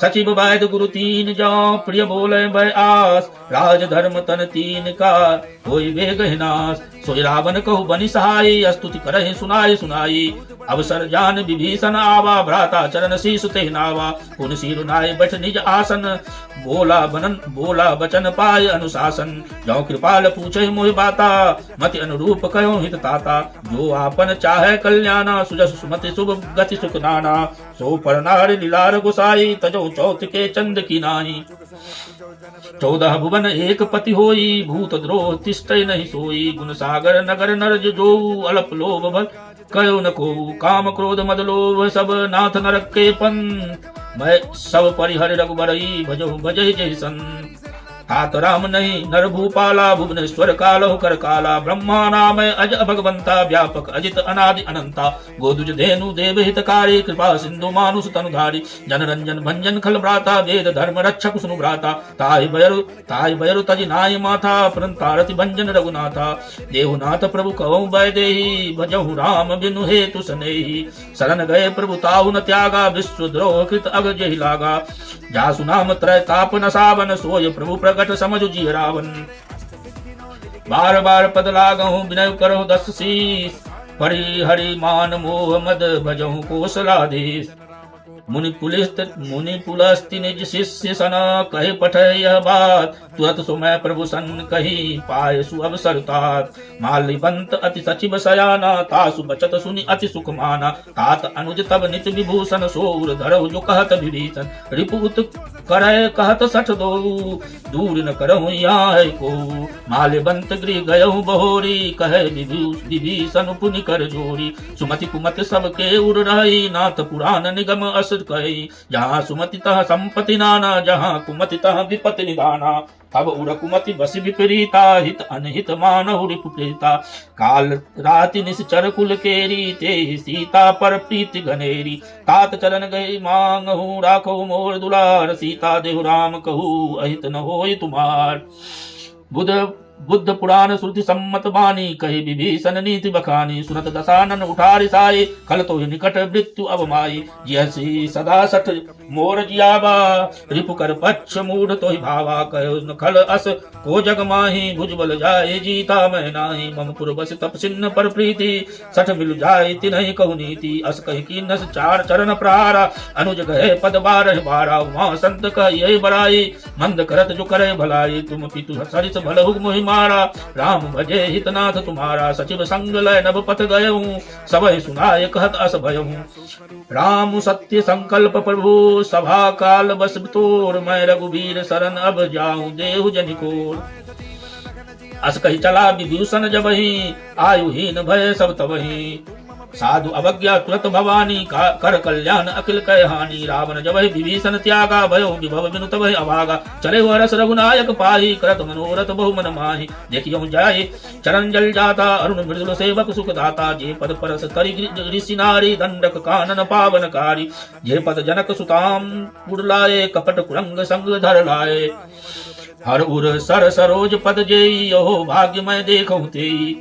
सचिव वैद गुरु तीन जौ, प्रिय बोले भय आस। राज धर्म तन तीन का, कोई वेग हिनास। सोई रावण कहु बनि सहाई, स्तुति करहि सुनाई सुनाई। अवसर जान विभीषण आवा, भ्राता चरण शीस ते नावा। पुन सिर नाय बैठ निज आसन, बोला बचन पाय अनुशासन। जो कृपाल पूछे मोहि बाता, मति अनुरूप कहो हित ताता। जो आपन चाहे कल्याणा, सुजस सुमति शुभ गति सुख नाना। सो पर नारि लीलार गुसाई, तजो चौथ के चंद की नाई। 14 भुवन एक पति होई, भूत द्रोह तिष्ठै नहीं सोई। गुण सागर नगर नर जो, अल्प लोभ भल कयो न को। काम क्रोध मद लोभ सब, नाथ नरक के पंथ। मैं सब परिहर रघुबरई, भजहु भजहि जहि संत। तात राम नहीं नर भूपाला भुवनेश्वर कालो कर काला ब्रह्मा नाम अज भगवंता व्यापक अजित अनादि अनंता गोदुज धेनु देव हितकारी कृपा सिंधु मानुष तनुधारी जन रंजन भंजन खल भ्राता वेद धर्म रक्षक सुनु भ्राता ताहि बयरु तजि नाय माथा परंतारति भंजन रघुनाथा देवनाथ प्रभु कहूँ वैदेही भजहु राम बिनु हेतु सनेही शरण गए प्रभु ताहु न त्यागा विश्व द्रोह कृत अग जहि लागा जासु नाम त्रय ताप न सावन सोय प्रभु प्रकट समझ जिय रावण बार बार पद लागहु विनय करहु दस शीस परि हरि मान मोह मद भजहु कौशलाधीश मुनि पुलस्ति निज शिष्य सन कहे पठे यह बात तुरत सुमय प्रभु सन कही पाए सु अवसर तात माल्यवंत अति सचिव सयाना तासु बचत सुनि अति सुख माना तात अनुज तब नित विभूषण सोर धरहु जो कहत विभीषण रिपुत करे कहत सठ दो दूर न करहु यहाँ को माल्यवंत गृह गयहु बहोरी कहे विभीषण पुनि कर जोड़ी सुमति कुमति सबके उड़ रही नाथ पुराण निगम अस कही जहाँ सुमति तह संपत्ति नाना जहाँ कुमति तह विपत्ति निदाना तब उड़ कुमति बस विपरीता हित अनहित मानहु रिपुप्रीता काल राति निश्चर कुल केरी ते सीता पर प्रीति घनेरी तात चरण गई मांगहु राखो मोर दुलार सीता देहु राम कहू अहित न होय तुम्हार बुद्ध पुराण श्रुति सम्मत बानी कही विभीषण नीति बखानी सुनत दशानन उठारि साई खल तो निकट मृत्यु अवमाई जैसी सदा सठ मोर जियाबा रिपु कर पक्ष मूढ़ तो भावा कहो खल अस को जग माही भुजबल जाए जीता मैं नाही मम पुर बस तप सिन्न पर प्रीति सठ मिल जाए तिन्हि कहु नीति अस कही की नस चार चरण प्रहारा अनुज गए पद बारह बारा वहाँ संत कही बड़ाई मंद करत जो करे भलाई तुम पितु सरिस भलहु मोहि मारा राम भजे हितनाथ तुम्हारा सचिव संग लय नभ पथ गयहूँ सबहि सुनाय कहत अस भयहूँ राम सत्य संकल्प प्रभु सभा काल बस तोर मैं रघुवीर शरण अब जाऊं देहु जनिकोर अस कही चला विभूषण जबहि आयुहीन भय सब तबहि साधु अवज्ञा तुरत भवानी कर कल्याण अखिल कह हानि रावण जब विभीषण त्यागा भयो विभव बिनु तब अभागा चले हरस रघुनायक पाही करत मनोरथ बहु मन माही देखियो जाए चरण जल जाता अरुण मृदुल सेवक सुख दाता जे पद परस करि ऋषि नारी दंडक कानन पावनकारी जे पद जनक सुताम पुरलाए कपट कुरंग संग धर लाए हर उर सर सरोज पद जेई यो भाग्य मैं देखूं तेई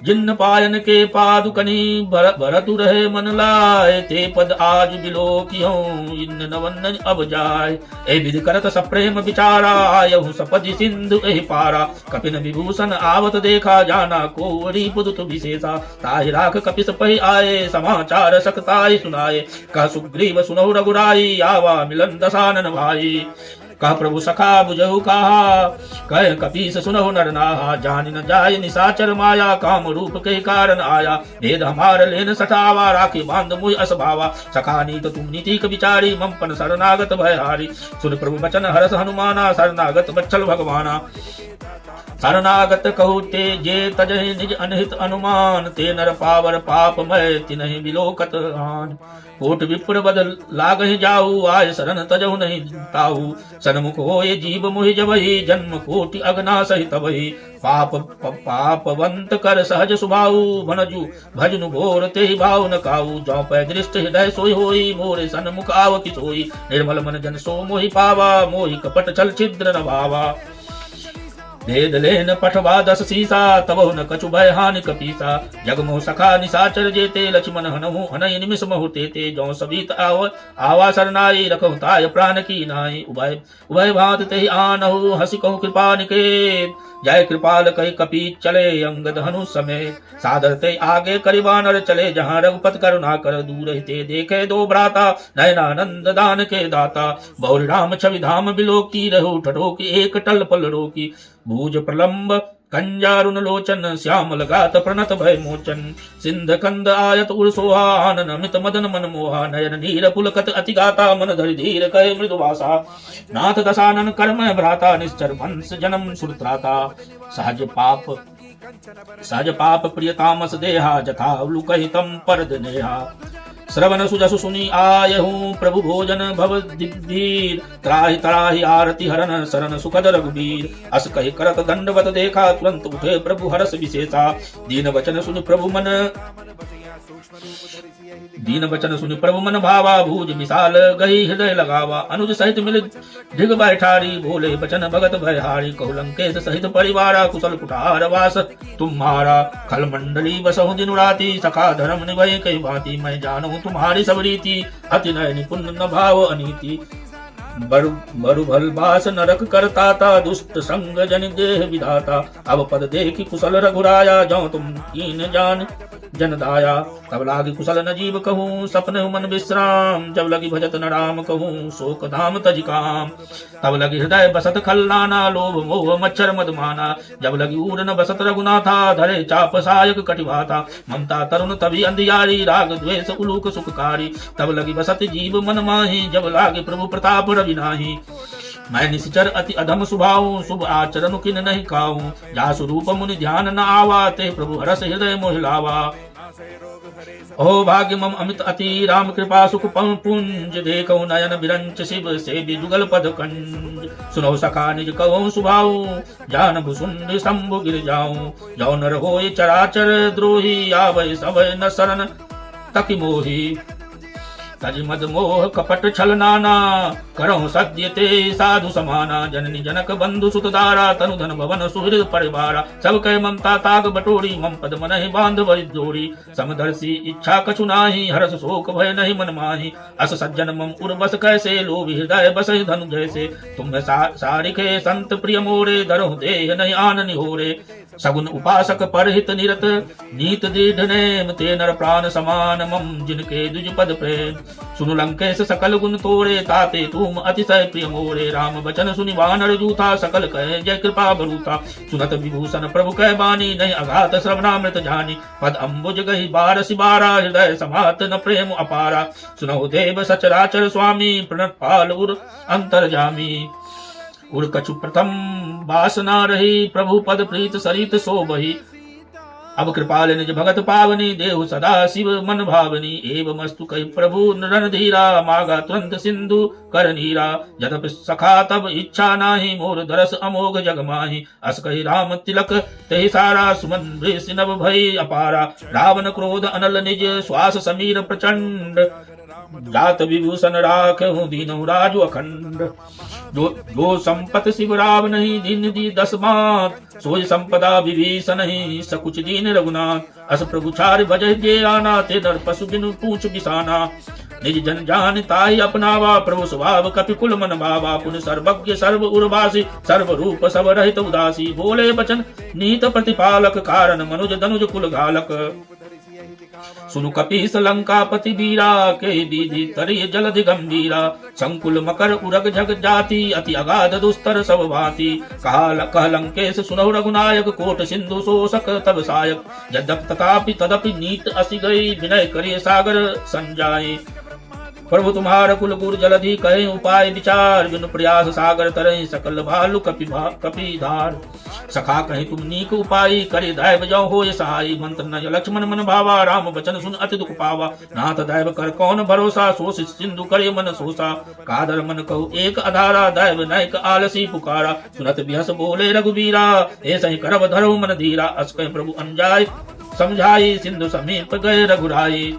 जिन्न पायन के पादुकनी भरतु रहे मन लाए ते पद आज बिलोकियों इन नवन अब जाए ए विधि करत सप्रेम विचारा आयहु सपदि सिंधु एहि पारा कपिन विभूषण आवत देखा जाना कोवरी पुदुत विशेषा ताहि राख कपिस पहि आए समाचार सकताई सुनाए कह सुग्रीव सुनहु रघुराई आवा मिलन दशानन भाई कह प्रभु सखा बुझहु कहा कह कपीस सुनहु नर नाहा जान न जाय निशाचर माया काम रूप के कारण आया भेद हमार लेन सठावा राखी बांध मुझ असभावा सखा नीत तुम नीतिक विचारी ममपन शरणागत भयहारी सुन प्रभु वचन हरस हनुमाना शरणागत बच्छल भगवाना शरणागत कहु ते जे तजहि निज अनहित अनुमान ते नर पावर पाप मय तिनहि विलोकत हान कोट विप्र बद लागहि जाऊ आय शरण तजहु नहीं ताऊ सन्मुख होए जीव मोहि जबहि जन्म कोटि अगना सहित तबहि पापवंत कर सहज सुभाऊ भनजु भजनु घोर ते भाव न काऊ जौ पै दृष्ट हृदय सोई होई मोरे सन्मुख आव कि सोई निर्मल मन जन सो मोहि पावा मोहि कपट छल छिद्र न भावा भेद लेन पठवा दस सीसा तबहु न कछु भय हानि कपीसा जगमोह सखा निशाचर जेते लक्ष्मण हनहु हनहि निमिष महु तेते जौ सबीत आवा सरनाई रखहु ताय प्राण की नाई उभय भांत तेहि आनहु हसि कहु कृपा निकेत जय कृपाल कहि कपी चले अंगद हनु समेत सादर ते आगे करिवानर चले जहाँ रघुपत करुणा कर दूर हिते देखे दो भ्राता नयनानंद दान के दाता बहुरी राम छवि धाम बिलोकी रहु ठठोकी एक टल पल रोकी भूज प्रलंब कंजारुन लोचन श्यामल गात प्रणत भय मोचन सिंध कंद आयत उर्सोहा आनन अमित मदन मन मोहा नयन नीर पुलकत अति गाता मन धरि धीर कहे मृदु भाषा नाथ दशानन कर्म भ्राता निश्चर वंश जन्म सुरत्राता सहज पाप प्रिय तामस देहा जथा लुकहितम परद नेहा श्रवण सुजसु सुनी आयहूँ प्रभु भोजन भव दिग्धीर, त्राहि त्राहि आरती हरन शरण सुखद रघुबीर। अस कहि करत दंडवत देखा, तुरंत उठे प्रभु हरस विशेषा। दीन वचन सुनि प्रभु मन भावा, भूज विशाल गई हृदय लगावा। अनुज सहित मिल ढिग बैठारी, भोले बचन भगत भयहारी। कहु लंकेश सहित परिवारा, कुशल कुठार वास तुम्हारा। खल मंडली बसहु दिन राति, सखा धर्म निभय कई भांति। मैं जानूं तुम्हारी सब रीति, अति नय निपुण न भाव अनीति। बरु भल बास नरक करताता, दुष्ट संग जन देह विधाता। अब पद देखी कुशल रघुराया, जौ तुम कीन जान जन दाया। तब लागी कुशल न जीव कहूँ, सपने मन विश्राम। जब लगी भजत न राम कहूँ, शोक धाम तज काम। तब लगी हृदय बसत खल नाना, लोभ मोह मच्छर मदमाना। जब लगी ऊर न बसत रघुनाथा, धरे चाप सायक कटिभाता। ममता तरुण तभी अंधियारी, राग द्वेष उलूक सुखकारी। तब लगी बसत जीव मन माही, जब लागे प्रभु प्रताप रवि नाही। मैं निश्चर अति अधम स्वभाव, शुभ आचरण किन नहीं खाऊं। जा स्वरूप मुनि ध्यान न आवा, ते प्रभु हरस हृदय मोहि लावा। ओ भाग्य मम अमित अति, राम कृपा सुख पुंज। देखो नयन बिरंच शिव से जुगल पद कंज। सुनो सखा निज कहूँ सुभाऊ, जान भुसुंड शंभु गिर जाऊं। जो नर होय चराचर द्रोही, आवै सवै न शरण तकि मोही। तज मद मोह कपट छल नाना, करहु सद्य ते साधु समाना। जननी जनक बंधु सुत दारा, तनु धन भवन सुहृद परिवारा। सब कह ममता ताग बटोरी, मम पद मनहि बांध जोड़ी। समदर्शी इच्छा कछु नाही, हरस शोक भय नहीं मन माही। अस सज्जन मम उर बस कैसे, लोभ हृदय बसहि धनु जैसे। तुम सारिखे संत प्रिय मोरे, धरहु देह नहीं आन निहोरे। सगुन उपासक परहित निरत, नीत दृढ़ नेम। ते नर प्राण समान मम, जिनके द्विज पद प्रेम। सुनु लंकेश सकल गुण तोरे, ताते तुम अतिशय प्रिय मोरे। राम बचन सुनि वानर जूथा, सकल कहे जय कृपा बरूथा। सुनत विभूषण प्रभु कह बानी, नहीं अघात श्रवणामृत जानी। पद अम्बुज गही बारसि बारा, हृदय समात न प्रेम अपारा। सुनहु देव सचराचर स्वामी, प्रणत पाल उर अंतर्जामी। उड़ कछु प्रथम वासना रही, प्रभु पद प्रीत सरित सोबही। अब कृपाल निज भगत पावनी, देहु सदा शिव मन भावनी। एवं मस्तु कहि प्रभु रणधीरा, मागा तुरंत सिंधु कर नीरा। यद्यपि सखा तब इच्छा नाही, मोर दरस अमोघ जग माही। अस कहि राम तिलक तहि सारा, सुमन वृष नभ भई अपारा। रावण क्रोध अनल निज, श्वास समीर प्रचंड। जात विभूषण राखहु, दीनहु राजु अखंड। जो संपत शिव राव नहीं, दीन दी 10 बात। सोई संपदा विभीषण नहीं, सकुच दीन रघुनाथ। अस प्रभु छार भजहि जे आना, ते नर पशु बिनु पूछ बिसाना। निज जन जान ताहि अपनावा, प्रभु स्वभाव कपि कुल मन भावा। पुन सर्वज्ञ सर्व उर्वासी, सर्व रूप सब रहित उदासी। बोले बचन नीत प्रतिपालक, कारण मनुज दनुज कुल घालक। सुनु कपीस लंकापति वीरा, के विधि तरिय जलधि गंभीरा। संकुल मकर उरग जग जाति, अति अगाध दुस्तर सब भांति। कह लंकेश सुनहु रघुनायक, कोट सिंधु शोषक तब सायक। यद्यपि तथापि तदपि नीत असी गई, विनय करिय सागर संजाए। प्रभु तुम्हार कुल गुर जलधि, कहे उपाय विचार। बिनु प्रयास सागर तरहि, सकल भालु कपि धार। सखा कहे तुम नीक उपाय, करे दैव जो होय सहाय। मंत्र न लक्ष्मण मन भावा, राम बचन सुन अति दुख पावा। नाथ दैव कर कौन भरोसा, सोष सिंधु करे मन सोसा। कादर मन कहु एक अधारा, दैव नैक आलसी पुकारा। सुनत बिहस बोले रघुबीरा, ऐसे ही करब धरहु मन धीरा। अस कहे प्रभु अंजाय समझाई, सिंधु समीप गए रघुराई।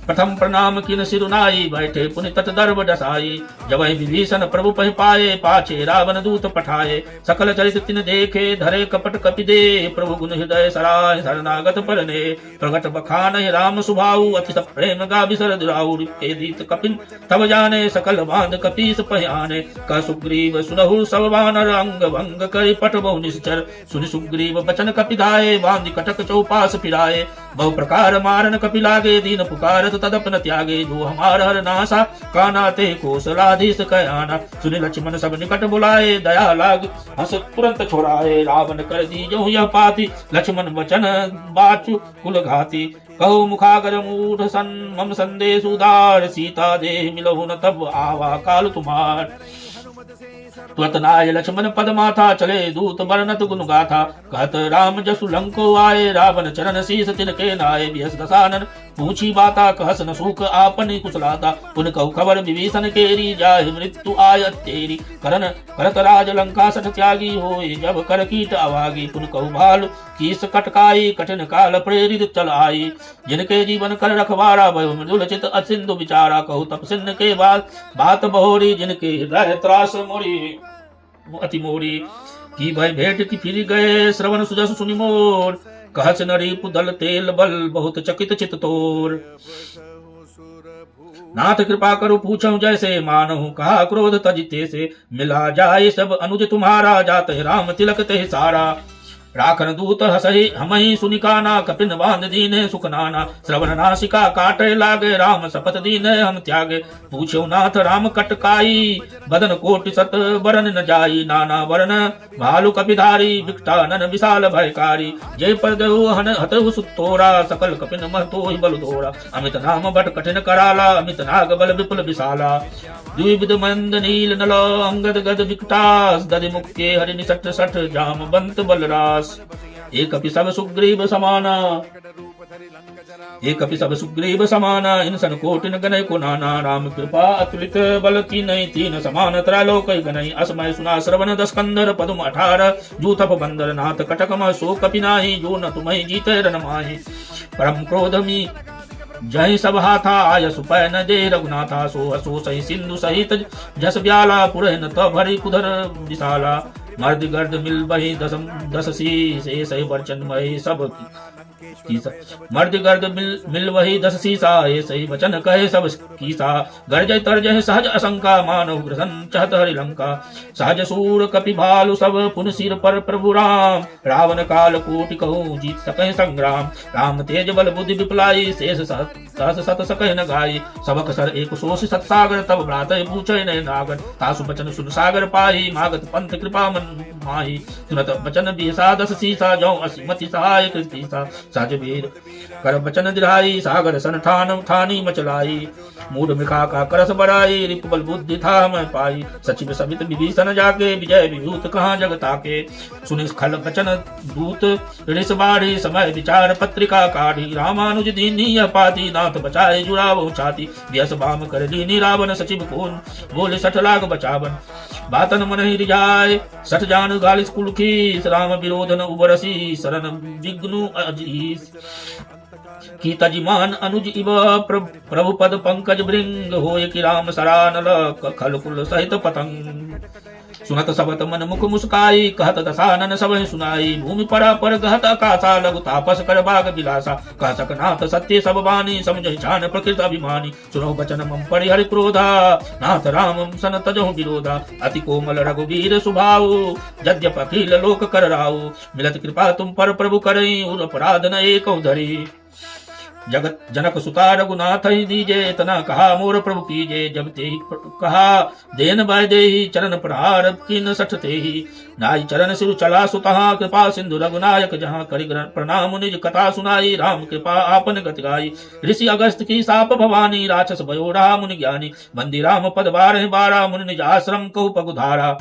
प्रथम प्रणाम किन सिरुनाई, बैठे पुनि तट दर्भ डसाई। जब विभीषण प्रभु पहि पाए, पाछे रावण दूत पठाए। सकल चरित तिन देखे, धरे कपट कपि दे। प्रभु गुण हृदय सराय, शरणागत परने। प्रगट बखान राम सुभाऊ, अति प्रेम गा बिसर दुराऊ। दीत कपिन तब जाने, सकल बांध कपीस पहियाने। कह सुग्रीव सुनहु सब वानर, अंग भंग करि पट बहु निश्चर। सुनि सुग्रीव बचन कपि धाये, बांधि कटक चौपास फिराए। बहु प्रकार मारन कपि लागे, दीन पुकार तदप न त्यागे। जो हमार हर नासा, काना ते कौशलाधीश कयाना। सुनि लक्ष्मण सब निकट बुलाए, दया लाग हंस तुरंत छोड़ाए। रावण कर दी जो यह पाती, लक्ष्मण वचन बाचु कुल घाती। कहो मुखागर मूढ़ सन, मम संदेश उदार। सीता देह मिलहु न तब, आवा काल तुम्हार। तुरत नाय लक्ष्मण पद माथा, चले दूत बरनत गुण गाथा। कहत राम जसु लंको आए, रावण चरण शीस तिनके नाये। बिहस दसानन पूछी बाता कहस न सूख आपन कुशलाता। पुन कहु खबर विभीषण केरी जाहि मृत्यु आयत तेरी। करन करत राज लंका सन त्यागी होय जब कर कीट अवागी। पुन कहु भालु कीस कटकाई कठिन काल प्रेरित चल आई। जिनके जीवन कर रखवारा भयो मृदुल चित असिंधु विचारा। कहु तपसिन के बात बहोरी जिनके हृदय त्रास मोरी अति मोरी। की भय भेंट की फिर गए श्रवण सुजस सुनि मोर। कहस नरीप दल तेल बल बहुत चकित चित तोर। नाथ कृपा करो पूछऊं जैसे मानहु। कहा क्रोध तजिते से मिला जाए सब अनुज तुम्हारा। जाते राम तिलक ते सारा। राखन दूत हसहि हमहि सुनिकाना। कपिन बांध दीने सुख नाना। श्रवण नासिका काटे लागे राम शपथ दीने हम त्यागे। पूछो नाथ राम कटकाई बदन कोटि सत बरन न जाई। नाना वरन भालु कपिधारी विकटानन विशाल भयकारी। जय पद हतहु सुतोरा सकल कपिन महतो ही बल दोरा। अमित नाम बट कठिन कराला अमित नाग बल विपुल विशाला। द्विविध मंद नील नल अंगद गद विकटास। दधि मुक्के हरि निसठ सठ जाम बंत बलरास। एक अपि सब सुग्रीव समाना एक अपि सब सुग्रीव समाना। इंसन कोटिन गनय को नाना। राम कृपा अतुलित बल तीनय तीन समान त्रैलोक गनय। असमय सुना श्रवण दस कंदर पदुम 18 जूथप बंदर। नाथ कटकम सो कपि नाही जो न तुम्हें जीते रन माहि। परम क्रोधमी जय सब हाथा आय सुपय न दे रघुनाथा। सो असो सही सिंधु सहित जस ब्याला। पुरह न त भरी कुधर विशाला। मर्द गर्द मिल बही दस सी से सही वचन मही सब मर्द गर्द मिल वही 10 सीसा। ये सही वचन कहे सब कीसा। गर्जय तरजय सहज असंका मानव ग्रसन चहत हरि लंका। सहज सूर कपि भालु सब पुन सिर पर प्रभु राम। रावण काल कोटि कहूँ जीत सके संग्राम। राम तेज बल बुद्धि विपलाई शेष सहस सत सके न गाई। सबक सर एक सोष सत सागर तब भ्रात पूछे नय नागर। तासु बचन सुन सागर पाही मागत पंथ कृपा मन माही। सुनत बचन बिसा 10 सीसा जौ असिमति सहाय कृतिसा। साज वीर कर बचन दिलाई सागर सन ठानी मचलाई। मूड मृखा का करस बड़ाई रिप बल बुद्धि था मैं पाई। सचिव समित विभीषण जाके विजय विभूत कहाँ जग ताके। सुनि खल बचन दूत ऋष बाढ़ी समय विचार पत्रिका काढ़ी। रामानुज दीनी पाती नाथ बचाए जुड़ावो छाती। व्यस बाम कर लीनी रावण सचिव कौन बोले 60 लाख बचावन। बातन मन ही रिजाय 60 जान गालिस कुलखी। राम विरोधन उबरसी शरण विघ्नु अजीस। की तजिमान अनुज इव प्रभु पद पंकज भृंग। होय कि राम सरानल खल कुल सहित पतंग। सुनत सबत मन मुख मुस्काई कहत दसानन सब सुनाई। भूमि परा पर गहत आकाशा लघु तापस कर बाग बिलासा। कह सकनाथ सत्य सब बानी समझ छान प्रकृत अभिमानी। सुनो बचन मम परिहरि क्रोधा नाथ राम सन तजहु विरोधा। अति कोमल रघुवीर सुभाऊ यद्यप अखिल लोक कर राऊ। मिलत कृपा तुम पर प्रभु करई उर अपराध न एक धरी। जगत जनक सुता रघुनाथ ही दीजे इतना कहा मोर प्रभु कीजे। जब ते कहा देन बाय दे चरण प्रहार किन सठ ते ही। नाई चरण सिरु चला सुतहा कृपा सिंधु रघुनायक जहाँ करि प्रणाम निज कथा सुनाई। राम कृपा आपन गति गाई ऋषि अगस्त की साप भवानी। राक्षस भयो रहा मुनि ज्ञानी बंदी राम पद 12 मुनि निज आश्रम कहु पगुधारा।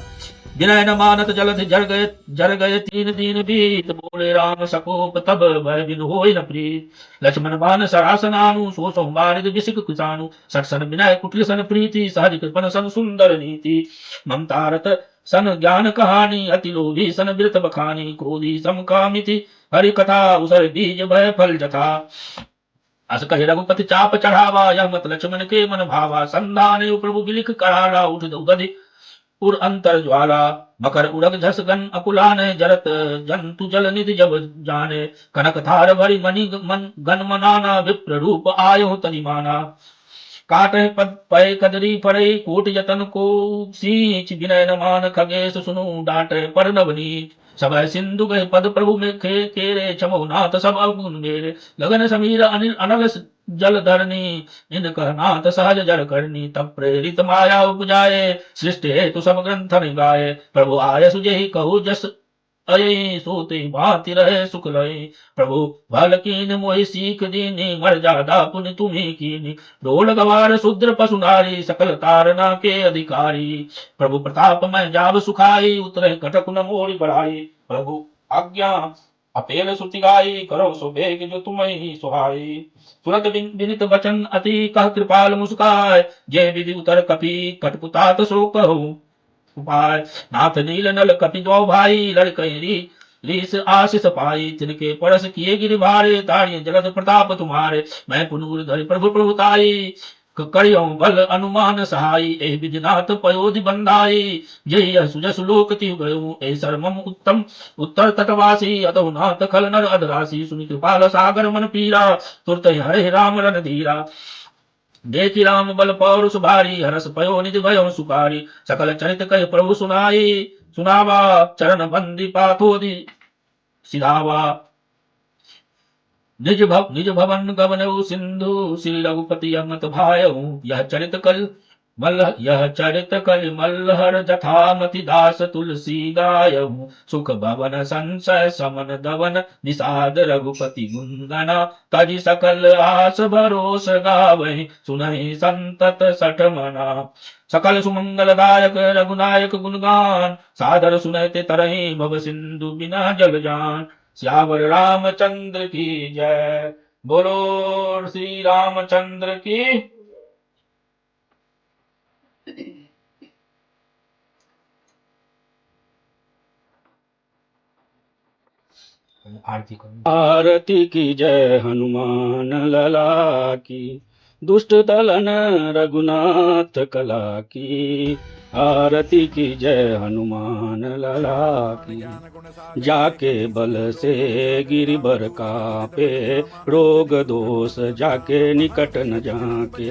विनय न मानत जलधि जर गए 3 दिन बीत। बोले राम सकोप तब भय बिनु होय न प्रीत। लक्ष्मण बान सरासनानु सो संवारित विसिक किसानु। सटसन विनय कुटिल सन प्रीति सहज कृपन सन सुंदर नीति। ममता रत सन ज्ञान कहानी अति लोभी सन बिरत बखानी। क्रोधी समकामिति हरि कथा उसर बीज भय फल जथा। अस कहे रघुपति चाप चढ़ावा यह मत लक्ष्मण के मन भावा। संधाने प्रभु बिलिख कराला उठ उगधि उर अंतर ज्वाला। मकर उड़ग झस गन अकुलान जरत जंतु जल निधि जब जाने। कनक थार भरी मणि गन मनाना विप्र रूप आयो तनिमाना। काटे पद पय कदरी परे कोट यतन को सींच। विनय न मान खगेश सुनु डांटे पर नवनीत। सब सिंधु गए पद प्रभु में केरे क्षमो नाथ सब अवगुण मेरे। लगन समीर अनिल अनल जल धरनी इन नाथ सहज जल करनी। तब प्रेरित माया उपजाए सृष्टि हेतु सब ग्रंथन गाये। प्रभु आय सुजहि कहु जस अये सोते भांति रहे सुख लय। प्रभु भल कीन मोहि सीख दीनी मर जादा पुण्य तुम्ही कीनी। डोल गवार शूद्र पशु नारी सकल तारना के अधिकारी। प्रभु प्रताप में जाब सुखाई उतरे कटक न मोरी बढ़ाई। प्रभु आज्ञा अपेल सुति गाई करो सो बेग जो तुम्हें सुहाई। सुरत विनित वचन अति कह कृपाल मुस्काय, जय विधि उतर कपि कटपुतात सो कहो उपाय। नाथ नील नल कपि जो भाई लड़कई रीस आशीष पाई, तिनके परस किए गिर भारे ताड़िए जगत प्रताप तुम्हारे। मैं पुनूर धरि प्रभु प्रभुताई, करियो बल अनुमान सहाई। ए विधिनाथ पयोधि बंधाई, जय यशु जसु लोक तिहु गयो। ए सर्वम उत्तम उत्तर तटवासी, अतः नाथ खल नर अधरासी। सुनि कृपाल सागर मन पीरा, तुरत हरे राम रन धीरा। देखी राम बल पौरुष भारी, हरस पयो निज भयो सुपारी। सकल चरित कह प्रभु सुनाई, सुनावा चरण बंदी पाथोदि सिधावा। निज भवन गवनऊ सिंधु, श्री रघुपति अमत भायऊ। यह चरित कल मल्लहर जथामति दास तुलसी गायऊ। सुख भवन संशय समन दवन, निषाद रघुपति गुंदना। तजि सकल आस भरोस गावहि, सुनहि संतत सठ मना। सकल सुमंगलदायक रघुनायक गुणगान, सादर सुनते तरहि भव सिंधु बिना जग जान। सियावर रामचंद्र की जय, बोलो श्री रामचंद्र की। आरती की जय हनुमान लला की, दुष्ट दलन रघुनाथ कला की। आरती की जय हनुमान लला की, जाके बल से गिरिबर कापे। रोग दोष जाके निकट न जाके,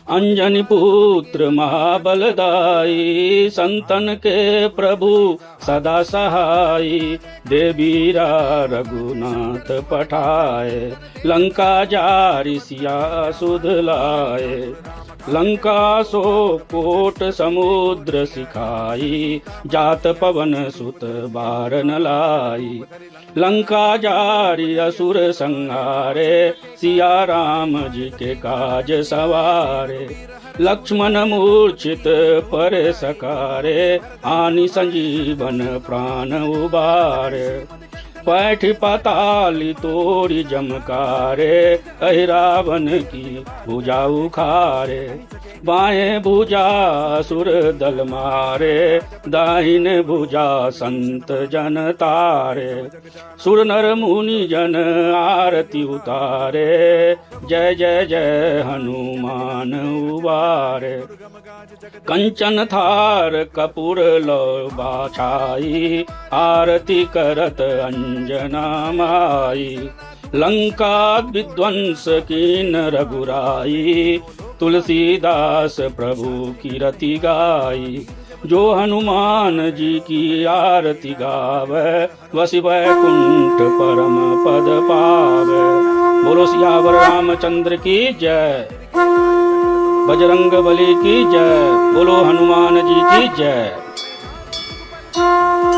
अंजनी पुत्र महाबलदाई। संतन के प्रभु सदा सहाई, देवीरा रघुनाथ पठाए। लंका जारि सिया सुध लाए, लंका सो कोट समुद्र सिखाई। जात पवन सुत बार न लाई, लंका जारि असुर संहारे। सिया राम जी के काज सवारे, लक्ष्मण मूर्छित पर सकारे। आनि संजीवन प्राण उबारे, पैठ पाताली तोरी जमकारे। अहिरावन की भुजा उखारे, बाएं भुजा सुर दल मारे। दाहिने भुजा संत जन तारे, सुर नर मुनि जन आरती उतारे। जय जय जय हनुमान उबारे, कंचन थार कपूर लो बाछाई। आरती करत अंजना माई, लंका विध्वंस कीन रघुराई। तुलसीदास प्रभु की रति गाई, जो हनुमान जी की आरती गावे। वसी वैकुंठ परम पद पावे, बोलो सियावर रामचंद्र की जय, बजरंग बली की जय, बोलो हनुमान जी की जय।